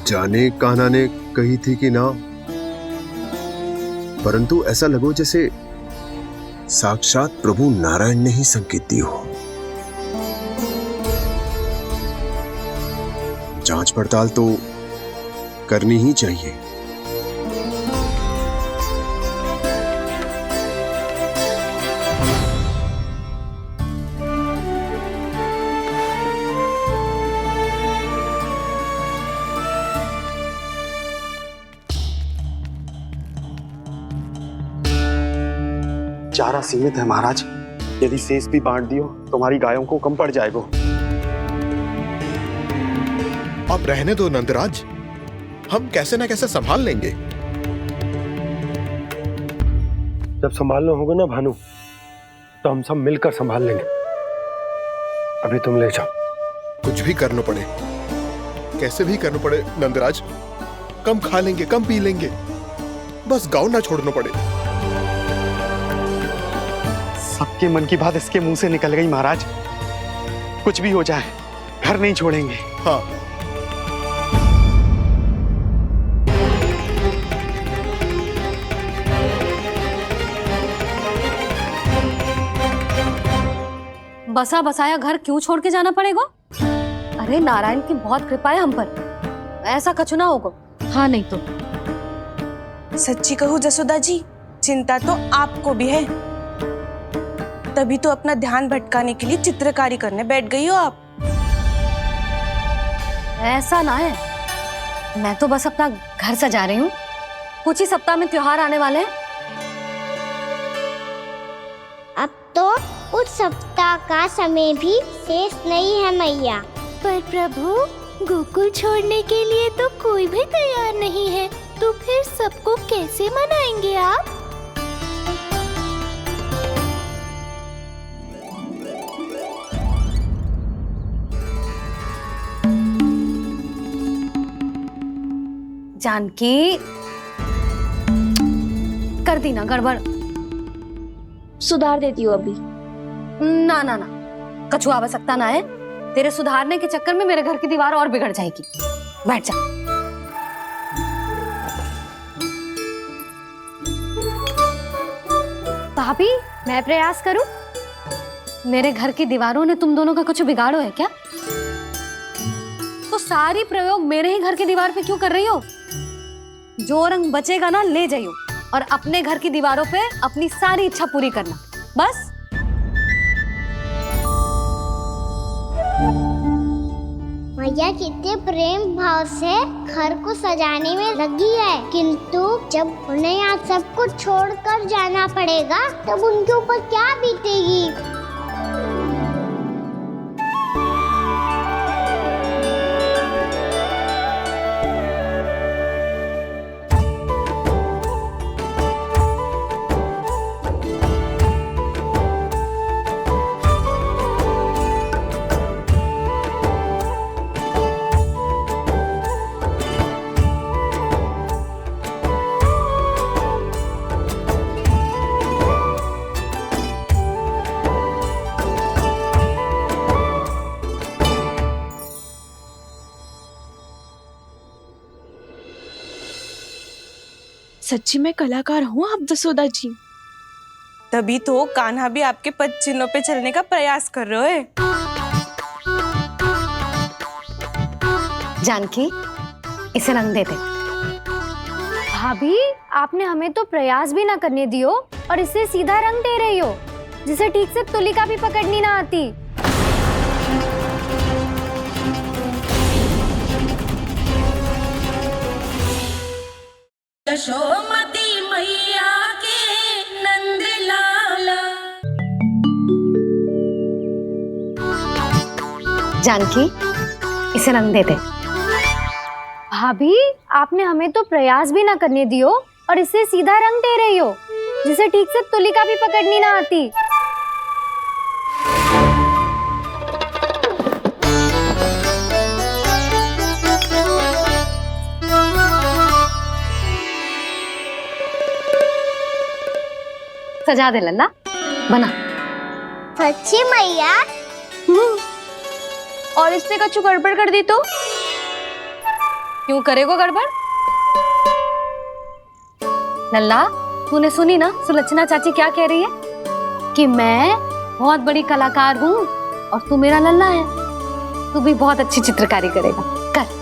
जाने कान्हा ने कही थी कि ना, परंतु ऐसा लगो जैसे साक्षात प्रभु नारायण ने ही संकेत दी हो। जांच पड़ताल तो करनी ही चाहिए। चारा सीमित है महाराज, यदि शेष भी बांट दियो तो हमारी गायों को कम पड़ जाएगा। अब रहने दो नंदराज, हम कैसे न कैसे संभाल लेंगे। जब संभालना होगा ना भानु, तो हम सब मिलकर संभाल लेंगे। अभी तुम ले जाओ। कुछ भी करना पड़े, कैसे भी करना पड़े नंदराज, कम खा लेंगे, कम पी लेंगे, बस गांव ना छोड़ना पड़े। सबके मन की बात इसके मुंह से निकल गई महाराज। कुछ भी हो जाए, घर नहीं छोड़ेंगे। हाँ, बसा बसाया घर क्यों छोड़ के जाना पड़ेगा? अरे नारायण की बहुत कृपा है हम पर, ऐसा कछु ना होगा। हाँ नहीं तो सच्ची कहूँ जसोदा जी, चिंता तो आपको भी है, तभी तो अपना ध्यान भटकाने के लिए चित्रकारी करने बैठ गई हो आप। ऐसा ना है, मैं तो बस अपना घर सजा रही हूँ। कुछ ही सप्ताह में त्योहार आने वाले हैं। अब तो उस सप्ताह का समय भी शेष नहीं है मैया। पर प्रभु, गोकुल छोड़ने के लिए तो कोई भी तैयार नहीं है, तो फिर सबको कैसे मनाएंगे आप? जानकी, कर दी ना गड़बड़। सुधार देती हूँ अभी। ना ना ना, कछु आवश्यकता ना है। तेरे सुधारने के चक्कर में मेरे घर की दीवार और बिगड़ जाएगी। बैठ जा। भाभी, मैं प्रयास करूं? मेरे घर की दीवारों ने तुम दोनों का कुछ बिगाड़ो है क्या? तो सारी प्रयोग मेरे ही घर की दीवार पे क्यों कर रही हो? जो रंग बचेगा ना ले जाइयो, और अपने घर की दीवारों पे अपनी सारी इच्छा पूरी करना, बस। मैया कितने प्रेम भाव से घर को सजाने में लगी है, किंतु जब उन्हें यहाँ सब कुछ छोड़कर जाना पड़ेगा तब उनके ऊपर क्या बीतेगी। सच्ची में कलाकार हूँ आप जसोदा जी, तभी तो कान्हा भी आपके पद चिन्हों पे चलने का प्रयास कर रहे हैं। जानकी, इसे रंग दे दे। भाभी, आपने हमें तो प्रयास भी ना करने दियो और इसे सीधा रंग दे रही हो, जिसे ठीक से तुलिका भी पकड़नी ना आती। यशोमती मैया के नंद लाला। जानकी, इसे रंग दे दे। भाभी, आपने हमें तो प्रयास भी ना करने दियो और इसे सीधा रंग दे रही हो, जिसे ठीक से तुलिका भी पकड़नी ना आती। सजा दे लल्ला, बना। सच्ची मैया? और इसने कछु गड़बड़ कर दी तो? क्यों करेगो गड़बड़? लल्ला, तूने सुनी ना सुलक्षणा चाची क्या कह रही है? कि मैं बहुत बड़ी कलाकार हूँ और तू मेरा लल्ला है, तू भी बहुत अच्छी चित्रकारी करेगा। कर।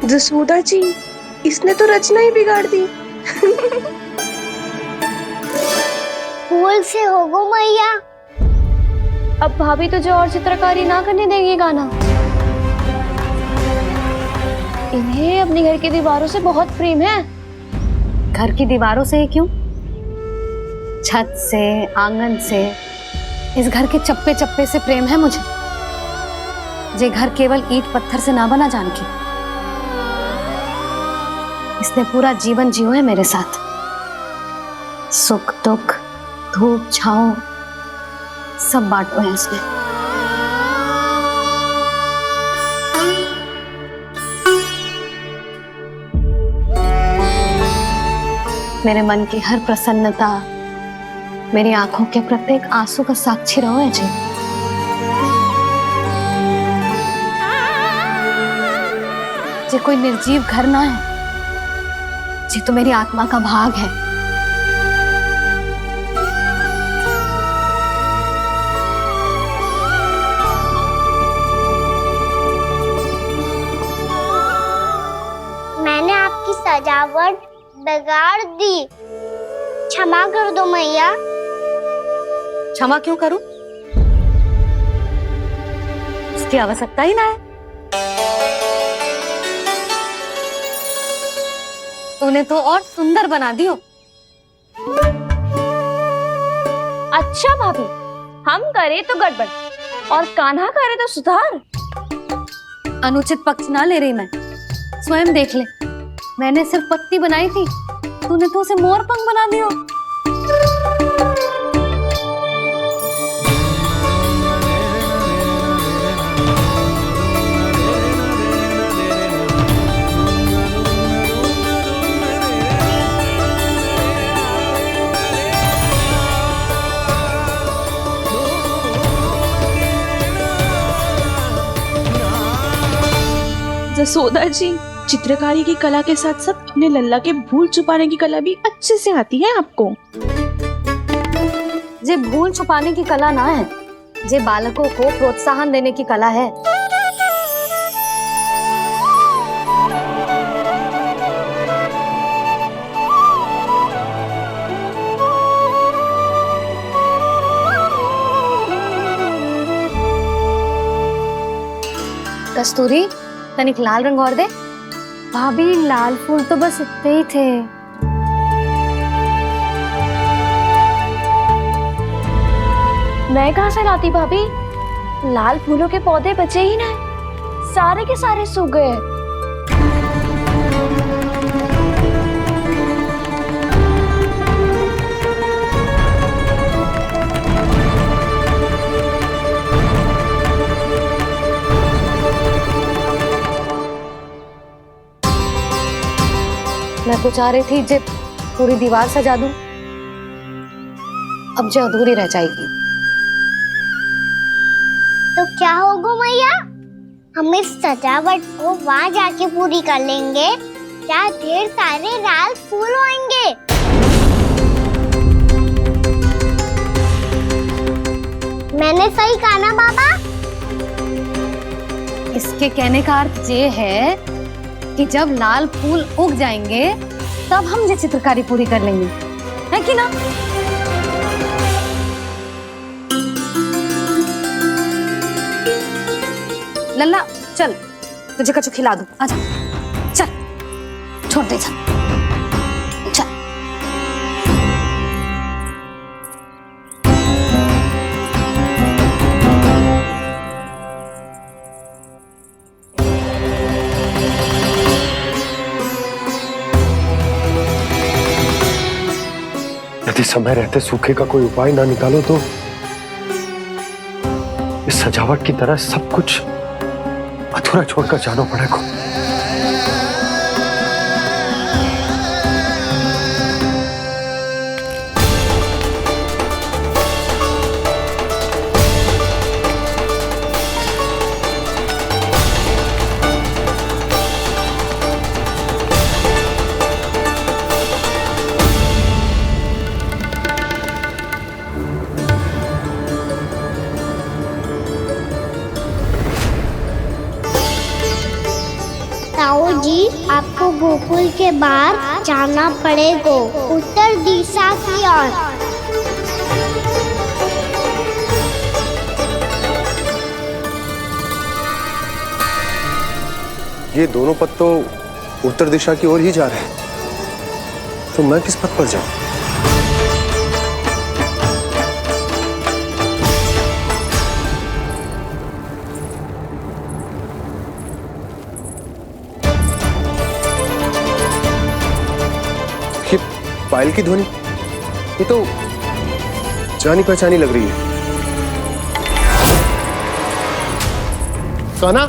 जसोदा जी, इसने तो रचना ही बिगाड़ दी। फूल से होगो मैया। अब भाभी तुझे और चित्रकारी ना करने देंगे गाना। इन्हें अपने घर की दीवारों से बहुत प्रेम है। घर की दीवारों से ही क्यों? छत से, आंगन से, इस घर के चप्पे चप्पे से प्रेम है मुझे। ये घर केवल ईंट पत्थर से ना बना जानकी, इसने पूरा जीवन जियो है मेरे साथ। सुख दुख, धूप छांव सब बांटो है इसने। मेरे मन की हर प्रसन्नता, मेरी आंखों के प्रत्येक आंसू का साक्षी रहो है जी। ये कोई निर्जीव घर ना है, ये तो मेरी आत्मा का भाग है। मैंने आपकी सजावट बिगाड़ दी, क्षमा कर दो मैया। क्षमा क्यों करूं? इसकी आवश्यकता ही ना है। तूने तो और सुंदर बना दियो। अच्छा भाभी, हम करे तो गड़बड़ और कान्हा करे तो सुधार। अनुचित पक्ष ना ले रही मैं, स्वयं देख ले। मैंने सिर्फ पत्ती बनाई थी, तूने तो उसे मोर पंख बना दियो। जसोदा जी, चित्रकारी की कला के साथ साथ अपने लल्ला के भूल छुपाने की कला भी अच्छे से आती है आपको। ये भूल छुपाने की कला ना है, ये बालकों को प्रोत्साहन देने की कला है। कस्तूरी, तनिक लाल रंग और दे। भाभी, लाल फूल तो बस इतने ही थे। मैं कहाँ से लाती भाभी? लाल फूलों के पौधे बचे ही ना, सारे के सारे सूख गए। तो चाह रही थी जे पूरी दीवार सजा दूं, अब जो अधूरी रह जाएगी। तो क्या होगा मैया, हम इस सजावट को वहाँ जाके पूरी कर लेंगे जहाँ ढेर सारे लाल फूल होंगे। मैंने सही कहा ना बाबा? इसके कहने का अर्थ ये है कि जब लाल फूल उग जाएंगे तब हम ये चित्रकारी पूरी कर लेंगे, है कि ना? लल्ला चल, तुझे कछु खिला दूं, आजा, चल, छोड़ दे, चल। यदि समय रहते सूखे का कोई उपाय ना निकालो तो इस सजावट की तरह सब कुछ अधूरा छोड़कर जाना पड़ेगा। ताऊ जी, आपको गोकुल के बाहर जाना पड़ेगा, उत्तर दिशा की ओर। ये दोनों पथ तो उत्तर दिशा की ओर ही जा रहे हैं, तो मैं किस पथ पर जाऊं? पायल की ध्वनि, ये तो जानी पहचानी लग रही है। कान्हा,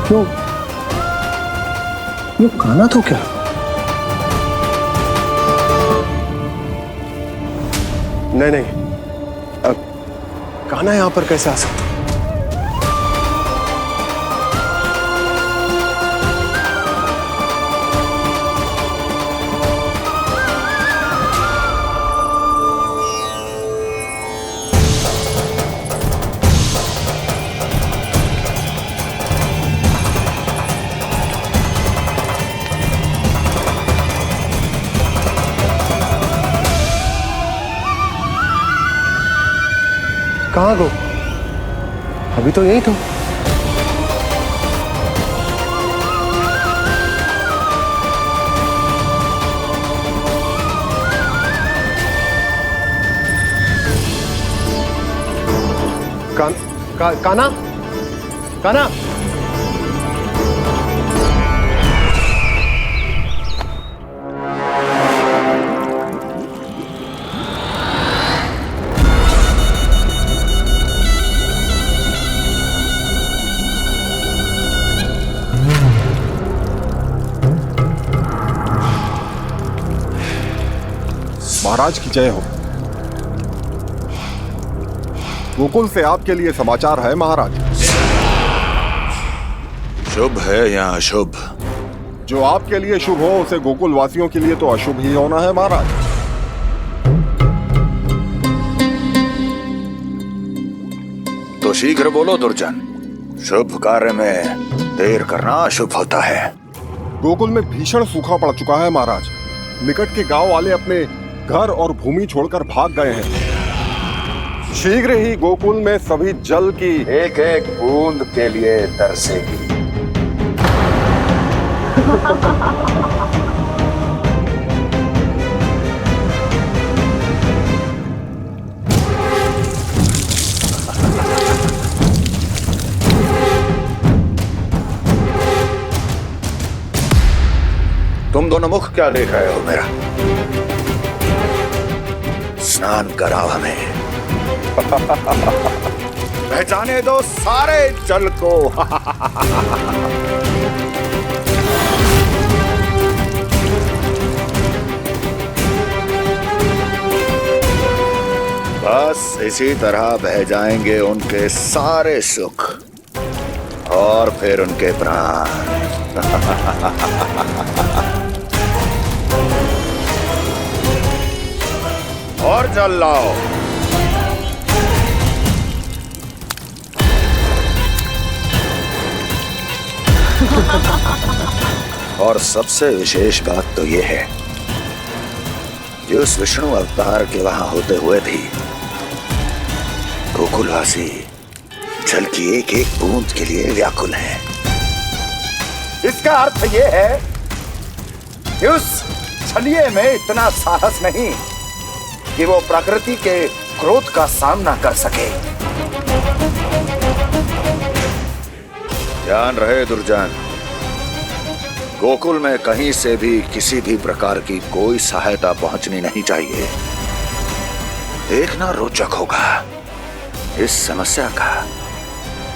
क्यों? ये कान्हा तो क्या? नहीं नहीं, अब कान्हा यहां पर कैसे आ सकता? कहाँ गो? अभी तो यही तुम। कान्हा, कान्हा, महाराज की जय हो। गोकुल से आपके लिए समाचार है महाराज। शुभ है या अशुभ? जो आपके लिए शुभ हो उसे गोकुल वासियों के लिए तो अशुभ ही होना है महाराज। तो शीघ्र बोलो दुर्जन, शुभ कार्य में देर करना अशुभ होता है। गोकुल में भीषण सूखा पड़ चुका है महाराज। निकट के गांव वाले अपने घर और भूमि छोड़कर भाग गए हैं। शीघ्र ही गोकुल में सभी जल की एक एक बूंद के लिए तरसेगी। तुम दोनों मुख क्या देख रहे हो मेरा? स्नान कराओ हमें। बह जाने दो सारे जल को। बस इसी तरह बह जाएंगे उनके सारे सुख और फिर उनके प्राण। और जल लाओ। और सबसे विशेष बात तो यह है कि उस विष्णु अवतार के वहां होते हुए भी गोकुलवासी जल की एक एक बूंद के लिए व्याकुल हैं। इसका अर्थ यह है कि उस छलिए में इतना साहस नहीं कि वो प्रकृति के क्रोध का सामना कर सके। ध्यान रहे दुर्जन, गोकुल में कहीं से भी किसी भी प्रकार की कोई सहायता पहुंचनी नहीं चाहिए। देखना रोचक होगा इस समस्या का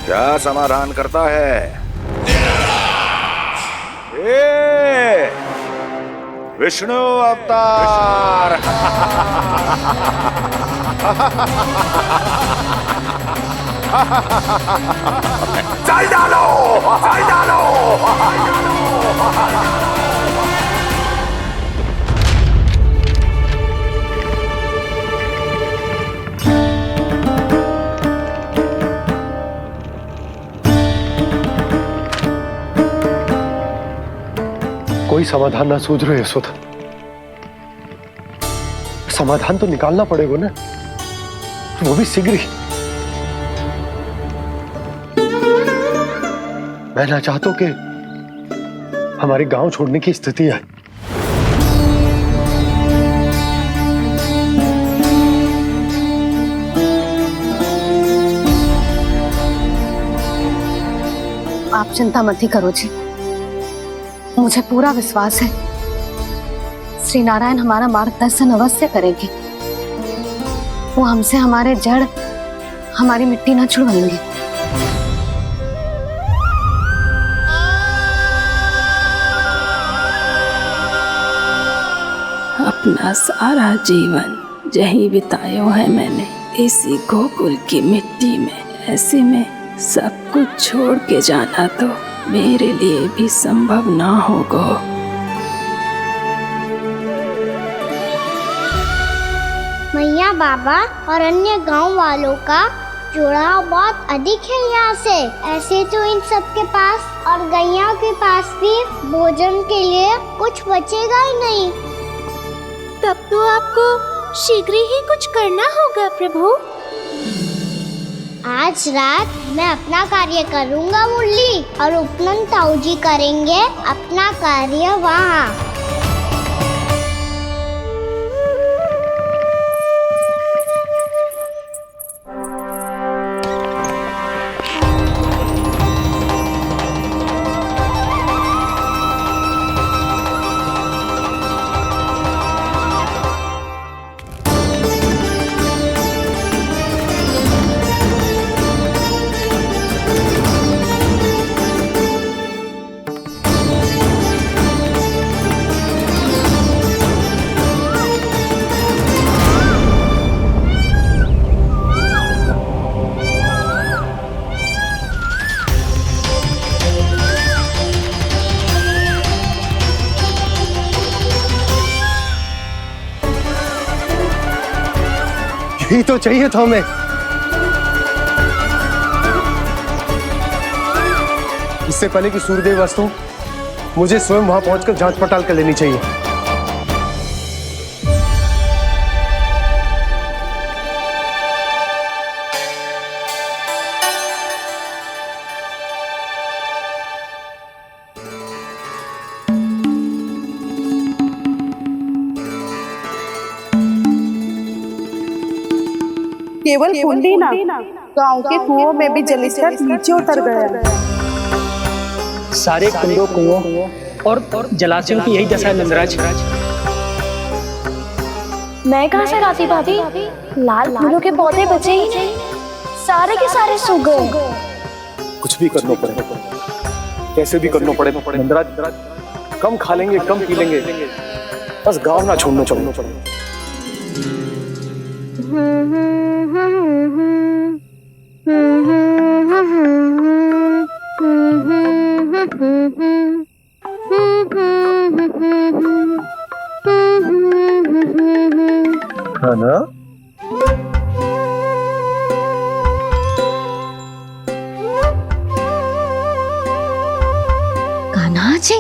क्या समाधान करता है। विष्णु अवतार। चल डालो, चल डालो। कोई समाधान ना सूझ रहे यशोदा। समाधान तो निकालना पड़ेगा ना, वो भी शीघ्र ही। मैं ना चाहता कि हमारे गांव छोड़ने की स्थिति आए। आप चिंता मत ही करो जी, मुझे पूरा विश्वास है श्री नारायण हमारा मार्गदर्शन अवश्य करेंगे। वो हमसे हमारे जड़, हमारी मिट्टी ना छुड़वाएंगे। अपना सारा जीवन यही बितायो है मैंने, इसी गोकुल की मिट्टी में। ऐसे में सब कुछ छोड़ के जाना तो मेरे लिए भी संभव ना होगा। मैया बाबा और अन्य गांव वालों का जुड़ाव बहुत अधिक है यहाँ से। ऐसे तो इन सब के पास और गैया के पास भी भोजन के लिए कुछ बचेगा ही नहीं। तब तो आपको शीघ्र ही कुछ करना होगा प्रभु। आज रात मैं अपना कार्य करूँगा मुरली, और उपनंद ताऊ जी करेंगे अपना कार्य वहाँ। यही तो चाहिए था हमें। इससे पहले कि सूर्यदेव वस्तु, मुझे स्वयं वहां पहुंचकर जांच पड़ताल कर लेनी चाहिए। केवल कुंडी ना, गांव के कुओं में भी जलस्तर नीचे उतर गया है। सारे कुंडों, कुओं और जलाशयों की यही दशा है नंदराज। मैं कहाँ से लाती भाभी? लाल फूलों के पौधे बचे ही नहीं। सारे के सारे सो गए। कुछ भी करना पड़े, कैसे भी करना पड़े नंदराज, कम खा लेंगे, कम पी लेंगे, बस गांव ना छोड़ना चाहिए। है ना? कान्हा जी,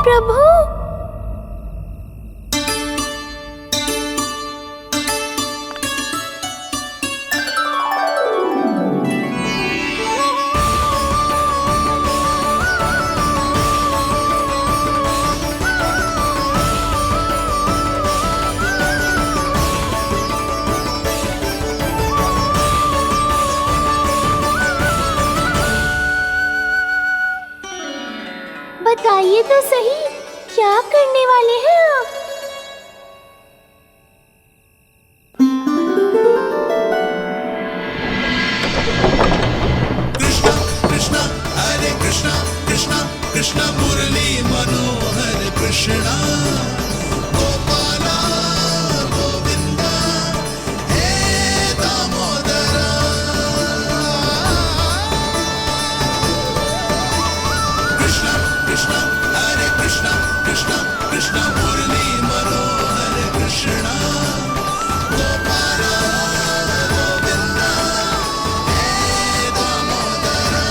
प्रभु, बताइए तो सही, क्या करने वाले हैं आप? कृष्णा हरे कृष्णा कृष्णा कृष्णा मुरली मनोहर कृष्णा गोपाला गोविंदा हे दामोदरा। कृष्णा कृष्णा हरे कृष्णा कृष्णा कृष्णा मुरली मनोहर कृष्णा गोपाला गोविंदा हे दामोदरा।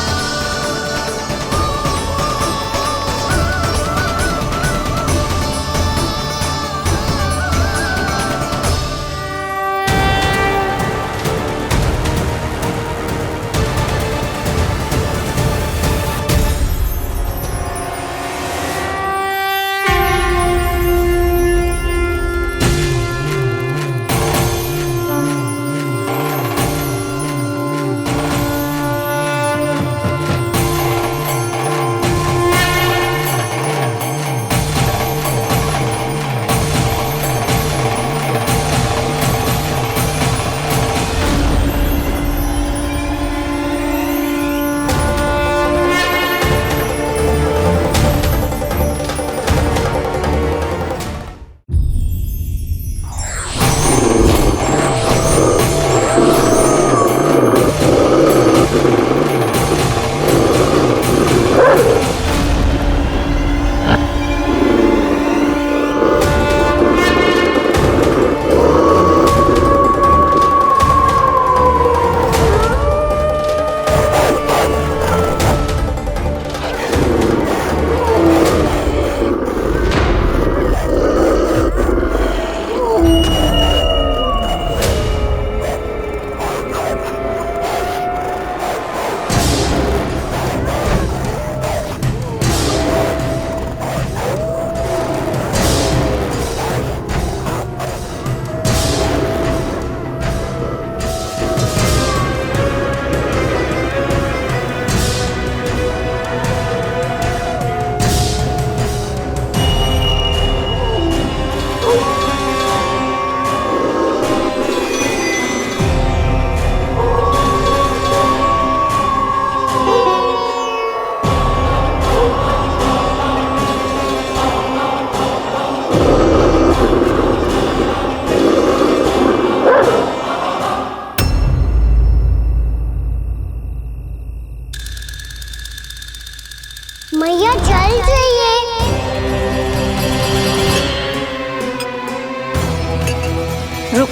मैया जल जाइए।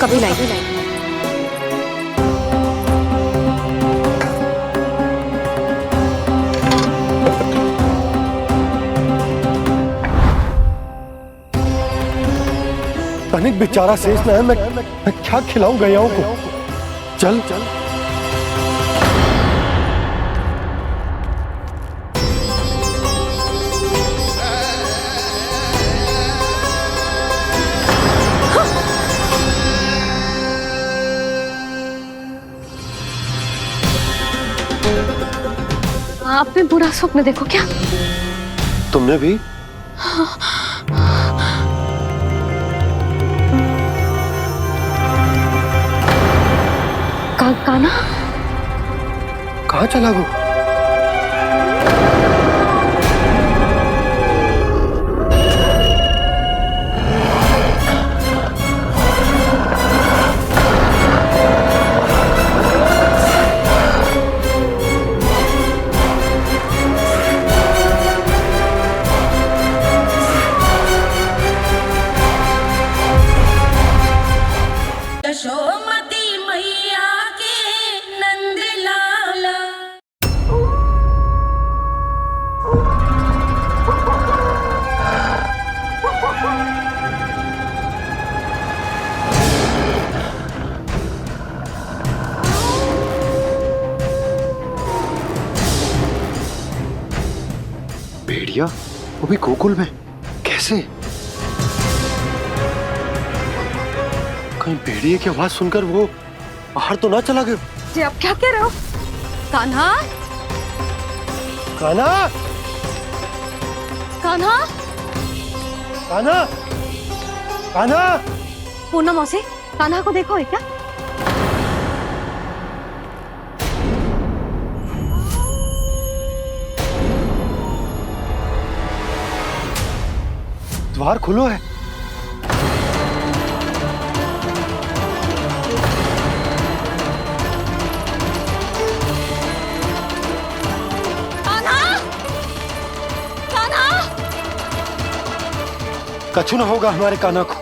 कभी लाई। तनिक बेचारा शेष न है, मैं क्या खिलाऊं गयाओं को। चल चल आपने बुरा स्वप्न देखो क्या? तुमने भी? काना कहाँ चला गो? यशोमती मैया के नंद लाला। भेड़िया वो भी गोकुल में? कैसे? कहीं भेड़िए की आवाज सुनकर वो बाहर तो ना चला गया? जी आप क्या कह रहे हो? कान्हा, कान्हा, कान्हा, कान्हा, कान्हा। पूर्णा मौसी, कान्हा को देखो है क्या? द्वार खुलो है। कछु ना होगा हमारे कान्हा को।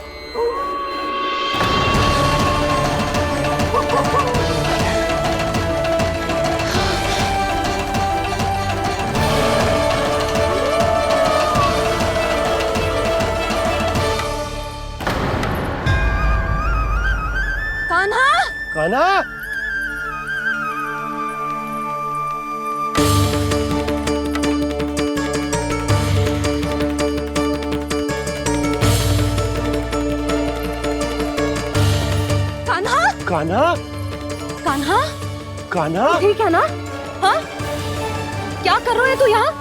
कान्हा, कान्हा, कान्हा, कान्हा, कान्हा, ठीक है ना? हाँ? क्या कर रहे हो तू यहाँ?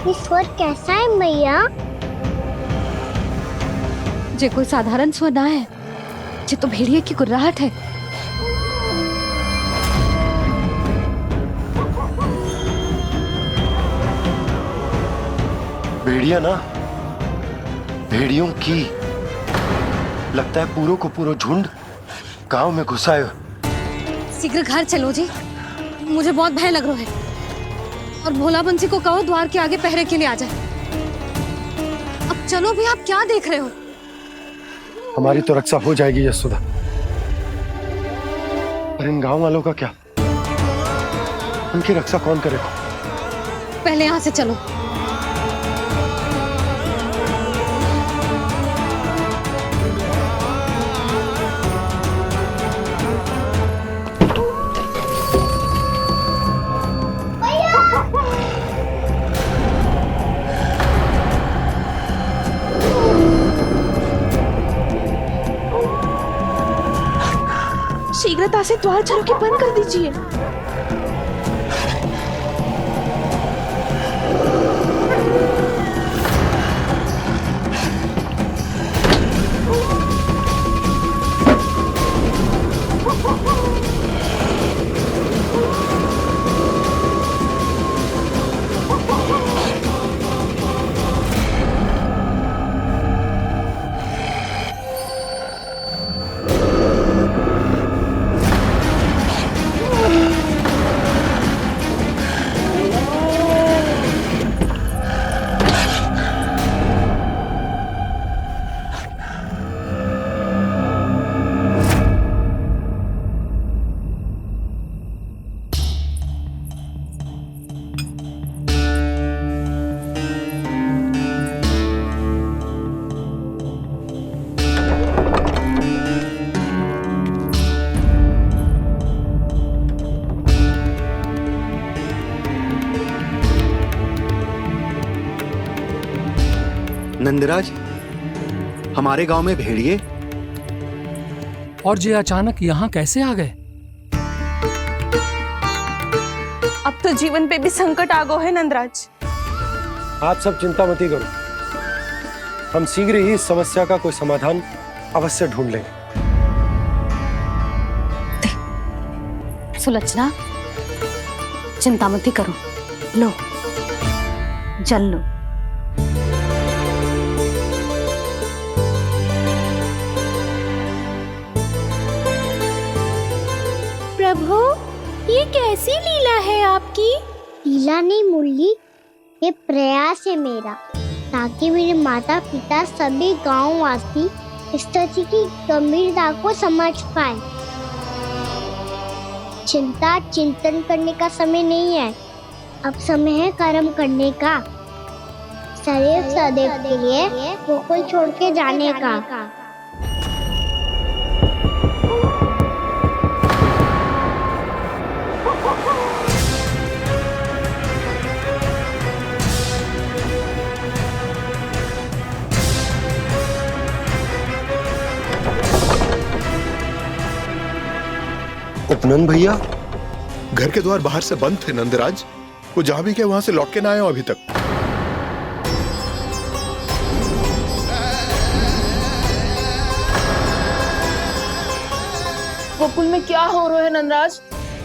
ये स्वर कैसा है मैया? जे कोई साधारण स्वर ना है, जे तो भेड़िए की गुर्राहट है। भेड़िया ना, भेड़ियों की लगता है पूरो को पूरो झुंड गांव में घुसा है। शीघ्र घर चलो जी, मुझे बहुत भय लग रहा है। और भोला बंसी को कहो द्वार के आगे पहरे के लिए आ जाए। अब चलो भी, आप क्या देख रहे हो? हमारी तो रक्षा हो जाएगी यशोदा, पर इन गांव वालों का क्या? उनकी रक्षा कौन करेगा? पहले यहाँ से चलो। शीघ्रता से द्वार चारों के बंद कर दीजिए। नंदराज, हमारे गांव में भेड़िए और ये अचानक यहाँ कैसे आ गए? अब तो जीवन पे भी संकट आ गो है नंदराज। आप सब चिंता मत करो, हम शीघ्र ही इस समस्या का कोई समाधान अवश्य ढूंढ लेंगे। सुलक्षणा, चिंता मत करो, लो जल लो। प्रभु, ये कैसी लीला है आपकी? लीला नहीं मुरली, ये प्रयास है मेरा, ताकि मेरे माता पिता सभी गांव वासी इस स्थिति की गंभीरता को समझ पाए। चिंता चिंतन करने का समय नहीं है, अब समय है कर्म करने का, सदैव सदैव के लिए गोकुल छोड़ के जाने का। उपनंद भैया, घर के द्वार बाहर से बंद थे नंदराज, वो जहां भी गए वहां से लौट के ना आए हो अभी तक। गोकुल में क्या हो रहा है नंदराज?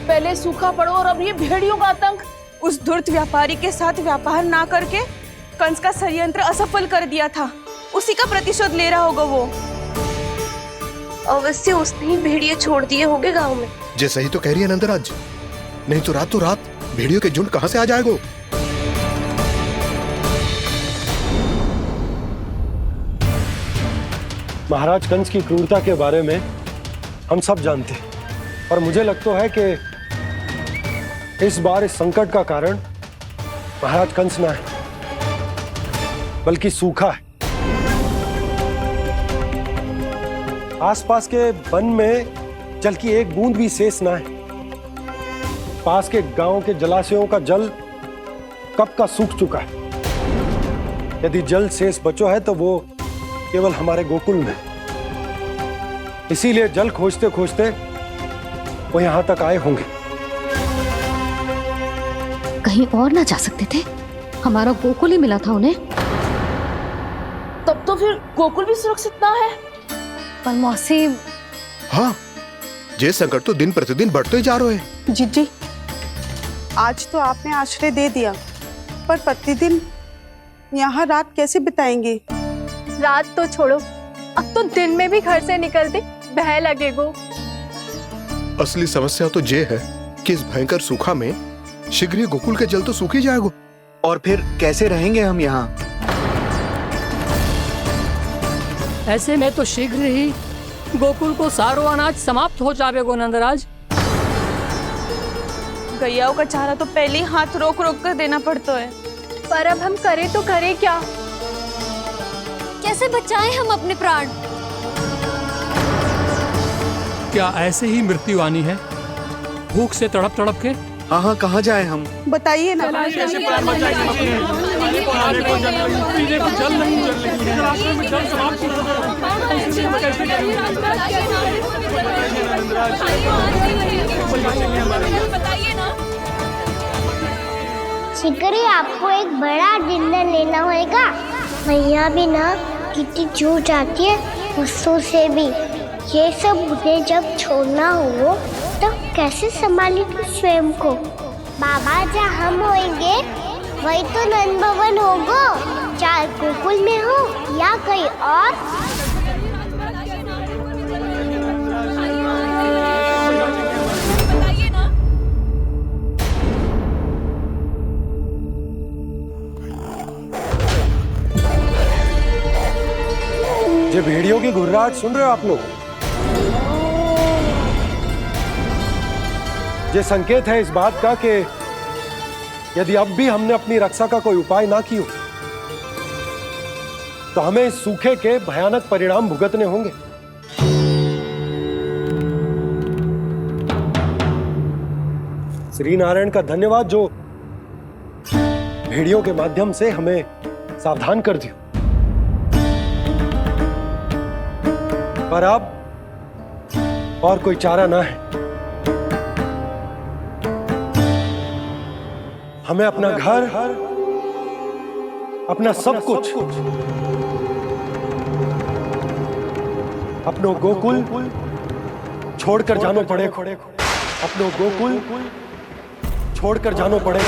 पहले सूखा पड़ो और अब ये भेड़ियों का आतंक। उस धूर्त व्यापारी के साथ व्यापार ना करके कंस का षड्यंत्र असफल कर दिया था, उसी का प्रतिशोध ले रहा होगा वो। अवश्य उसने ही भेड़िए छोड़ दिए होंगे गांव में। जैसा ही तो कह रही है नंदराज, नहीं तो रात भेड़ियों के झुंड कहां से आ जाएगा? महाराज कंस की क्रूरता के बारे में हम सब जानते हैं, और मुझे लगता है कि इस बार इस संकट का कारण महाराज कंस ना है, बल्कि सूखा है। आसपास के वन में जल की एक बूंद भी शेष ना है। पास के गांव के जलाशयों का जल कब का सूख चुका है। यदि जल शेष बचो है तो वो केवल हमारे गोकुल में। इसीलिए जल खोजते खोजते वो यहां तक आए होंगे। कहीं और ना जा सकते थे? हमारा गोकुल ही मिला था उन्हें। तब तो फिर गोकुल भी सुरक्षित ना है। पर मौसी, हाँ, ये संकट तो दिन प्रतिदिन बढ़ते जा रहे हैं। जीजी, आज तो आपने आश्रय दे दिया, पर प्रतिदिन यहाँ रात कैसे बिताएंगे? रात तो छोड़ो, अब तो दिन में भी घर से निकलते भय लगेगो। असली समस्या तो ये है कि इस भयंकर सूखा में शीघ्र ही गोकुल के जल तो सूख ही जाएगा। और फिर कैसे रहेंगे हम यहाँ? ऐसे में तो शीघ्र ही गोकुल को सारो अनाज समाप्त हो जाएगा नंदराज। गैयाओं का चारा तो पहले ही हाथ रोक रोक कर देना पड़ता है। पर अब हम करें तो करें क्या? कैसे बचाएं हम अपने प्राण? क्या ऐसे ही मृत्यु आनी है, भूख से तड़प तड़प के? हाँ हाँ, कहाँ जाए हम? बताइए ना। शिकारी, आपको एक बड़ा डिनर लेना होगा। मैया भी ना कितनी जूझ जाती है गुस्सों से भी। ये सब उन्हें जब छोड़ना हो तो कैसे संभाली तू स्वयं को? बाबा जहाँ हम होंगे वही तो नंद भवन होगा, चाहे गोकुल में हो या कहीं और। ये भेड़ियों की घुर्राहट सुन रहे हो आप लोग? ये संकेत है इस बात का कि यदि अब भी हमने अपनी रक्षा का कोई उपाय ना किया तो हमें इस सूखे के भयानक परिणाम भुगतने होंगे। श्री नारायण का धन्यवाद जो भेड़ियों के माध्यम से हमें सावधान कर दिया। पर अब और कोई चारा ना है। हमें अपना घर, अपना सब कुछ, अपनो गोकुल छोड़कर जानो पड़े। अपनो गोकुल छोड़कर जानो पड़े।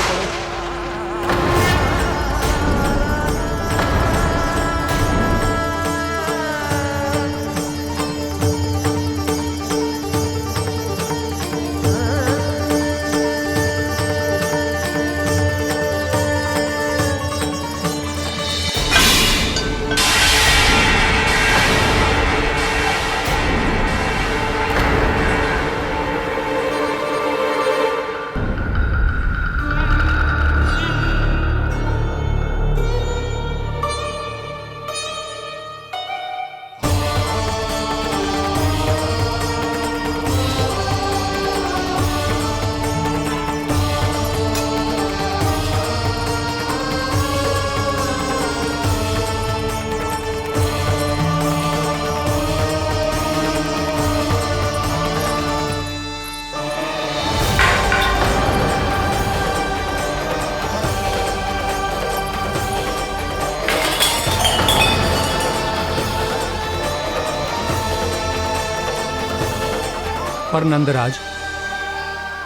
पर नंदराज,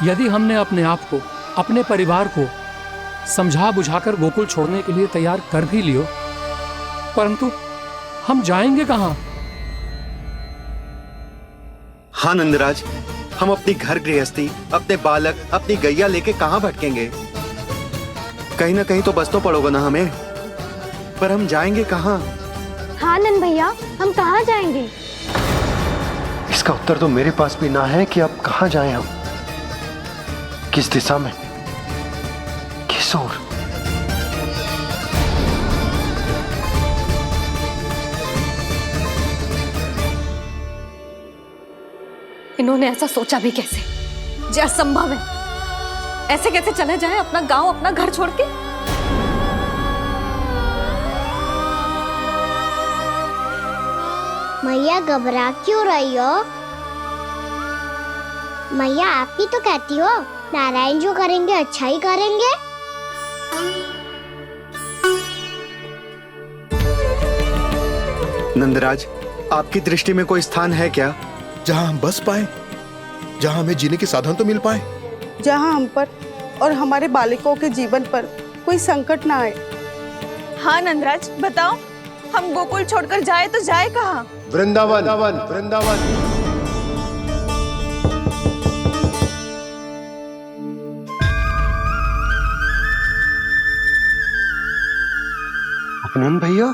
यदि हमने अपने आप को, अपने परिवार को समझा बुझाकर गोकुल छोड़ने के लिए तैयार कर भी लियो, परंतु हम जाएंगे कहां? हाँ नंदराज, हम अपनी घर गृहस्थी, अपने बालक, अपनी गैया लेके कहां भटकेंगे? कहीं ना कहीं तो बस तो पड़ोगे ना हमें, पर हम जाएंगे कहां? हाँ नंद भैया, हम कहाँ जाएंगे? इसका उत्तर तो मेरे पास भी ना है कि अब कहां जाएं हम, किस दिशा में, किस ओर। इन्होंने ऐसा सोचा भी कैसे? जो असंभव है। ऐसे कैसे चले जाएं अपना गांव, अपना घर छोड़ के? मैया घबरा क्यों रही हो? मैया आप ही तो कहती हो नारायण जो करेंगे अच्छा ही करेंगे। नंदराज, आपकी दृष्टि में कोई स्थान है क्या जहां हम बस पाए, जहां हमें जीने के साधन तो मिल पाए, जहाँ हम पर और हमारे बालकों के जीवन पर कोई संकट ना आए। हाँ नंदराज, बताओ, हम गोकुल छोड़कर जाए तो जाए कहाँ? वृंदावन, वृंदावन। अपनन भैया,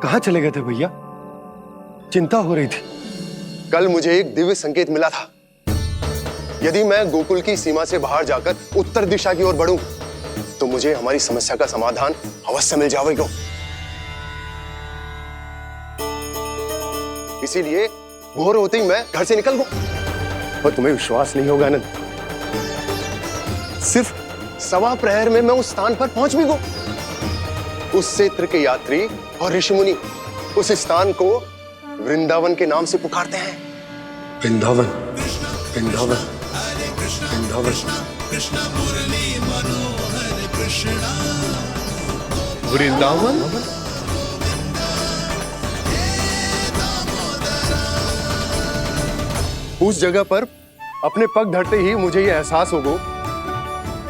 कहाँ चले गए थे भैया? चिंता हो रही थी। कल मुझे एक दिव्य संकेत मिला था। यदि मैं गोकुल की सीमा से बाहर जाकर उत्तर दिशा की ओर बढ़ूं, तो मुझे हमारी समस्या का समाधान अवश्य मिल जाएगा। इसीलिए भोर होते ही मैं घर से निकल गया। और तुम्हें विश्वास नहीं होगा आनंद, सिर्फ 1.25 प्रहर में मैं उस स्थान पर पहुंच भी गया। उस क्षेत्र के यात्री और ऋषिमुनि उस स्थान को वृंदावन के नाम से पुकारते हैं। वृंदावन, वृंदावन, वृंदावन। वृंदावन। उस जगह पर अपने पग धरते ही मुझे यह एहसास होगा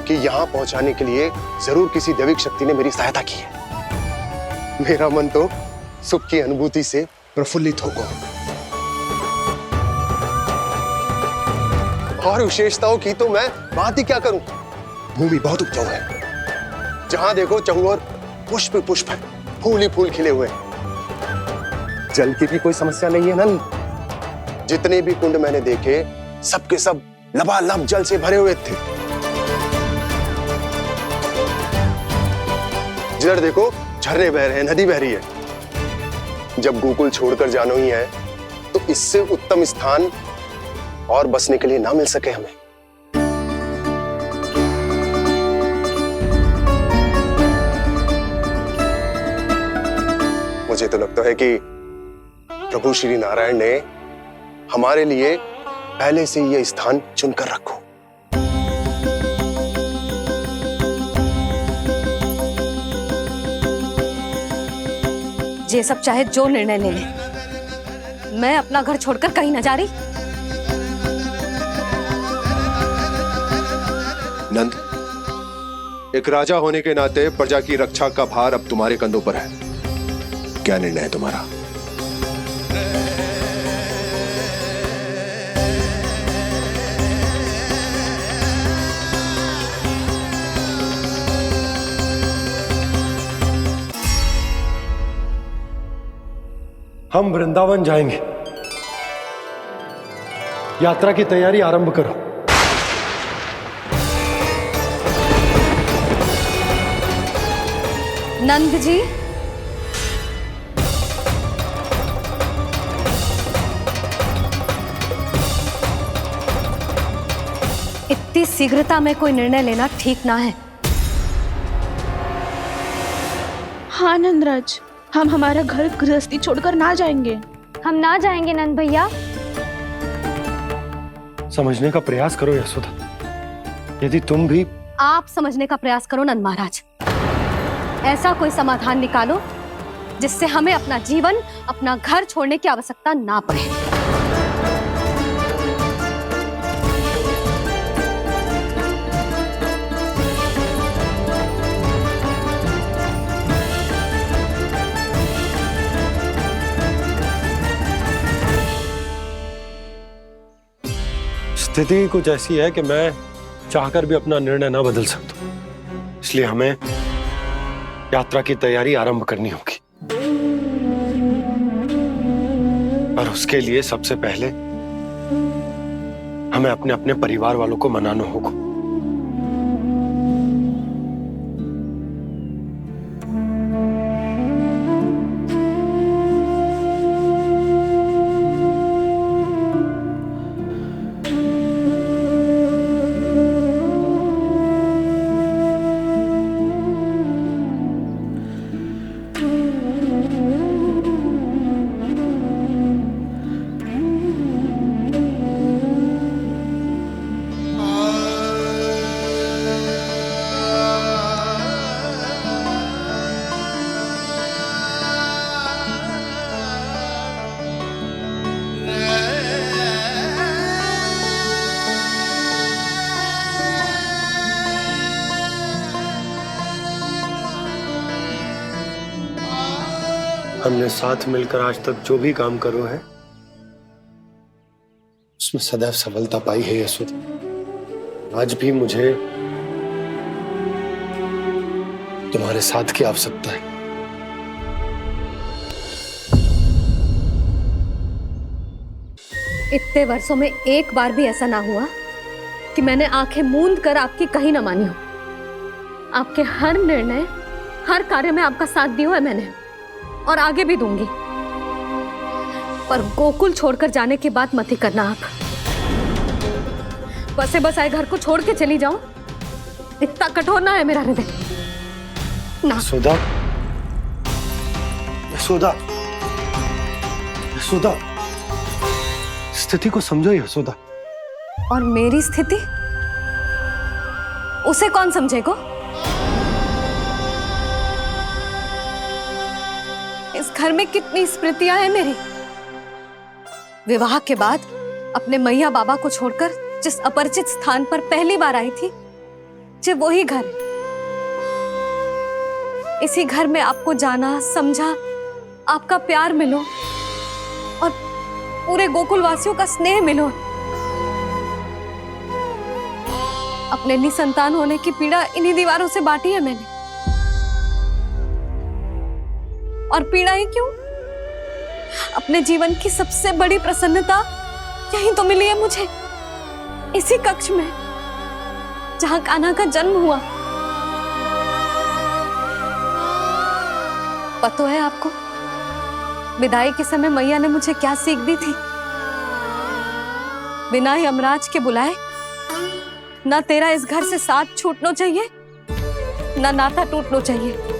कि यहां पहुंचाने के लिए जरूर किसी दैविक शक्ति ने मेरी सहायता की है। मेरा मन तो सुख की अनुभूति से प्रफुल्लित हो गया। और विशेषताओं की तो मैं बात ही क्या करूं। भूमि बहुत उपजाऊ है, जहां देखो चहुओर पुष्प पुष्प है, फूल ही फूल खिले हुए हैं। जल की भी कोई समस्या नहीं है नंद। जितने भी कुंड मैंने देखे, सबके सब लबालब जल से भरे हुए थे। जिधर देखो झरने बह रहे हैं, नदी बह रही है। जब गोकुल छोड़कर जाना ही है तो इससे उत्तम स्थान और बसने के लिए ना मिल सके हमें। मुझे तो लगता है कि प्रभु श्री नारायण ने हमारे लिए पहले से यह स्थान चुनकर रखो। ये सब चाहे जो निर्णय ले ले, मैं अपना घर छोड़कर कहीं न जा रही। नंद, एक राजा होने के नाते प्रजा की रक्षा का भार अब तुम्हारे कंधों पर है। क्या निर्णय है तुम्हारा? हम वृंदावन जाएंगे। यात्रा की तैयारी आरंभ करो। नंद जी, इतनी शीघ्रता में कोई निर्णय लेना ठीक ना है। हाँ नंदराज, हम हमारा घर गृहस्थी छोड़कर ना जाएंगे। हम ना जाएंगे नंद भैया। समझने का प्रयास करो यशोदा। यदि तुम भी आप समझने का प्रयास करो नंद महाराज। ऐसा कोई समाधान निकालो जिससे हमें अपना जीवन, अपना घर छोड़ने की आवश्यकता ना पड़े। स्थिति कुछ ऐसी है कि मैं चाहकर भी अपना निर्णय ना बदल सकता, इसलिए हमें यात्रा की तैयारी आरंभ करनी होगी। और उसके लिए सबसे पहले हमें अपने अपने परिवार वालों को मनाना होगा। हमने साथ मिलकर आज तक जो भी काम करो है उसमें सदैव सफलता पाई है यशोदा। आज भी मुझे तुम्हारे साथ की आवश्यकता है। इतने वर्षों में एक बार भी ऐसा ना हुआ कि मैंने आंखें मूंद कर आपकी कहीं ना मानी हो। आपके हर निर्णय, हर कार्य में आपका साथ दिया है मैंने, और आगे भी दूंगी। पर गोकुल छोड़कर जाने की बात मत ही करना आप। बसे बसाए घर को छोड़ के चली जाऊं, इतना कठोर ना है मेरा हृदय ना। यशोदा, यशोदा, यशोदा, स्थिति को समझो यशोदा। और मेरी स्थिति उसे कौन समझेगा? इस घर में कितनी स्मृतियां हैं मेरी। विवाह के बाद अपने मैया बाबा को छोड़कर जिस अपरिचित स्थान पर पहली बार आई थी, जो वही घर। इसी घर में आपको जाना, समझा, आपका प्यार मिलो और पूरे गोकुल वासियों का स्नेह मिलो। अपने निसंतान होने की पीड़ा इन्हीं दीवारों से बांटी है मैंने। और पीड़ा ही क्यों? अपने जीवन की सबसे बड़ी प्रसन्नता यही तो मिली है मुझे, इसी कक्ष में जहां कान्हा का जन्म हुआ। पता है आपको विदाई के समय मैया ने मुझे क्या सीख दी थी? बिना यमराज के बुलाए ना तेरा इस घर से साथ छूटना चाहिए, ना नाता टूटना चाहिए।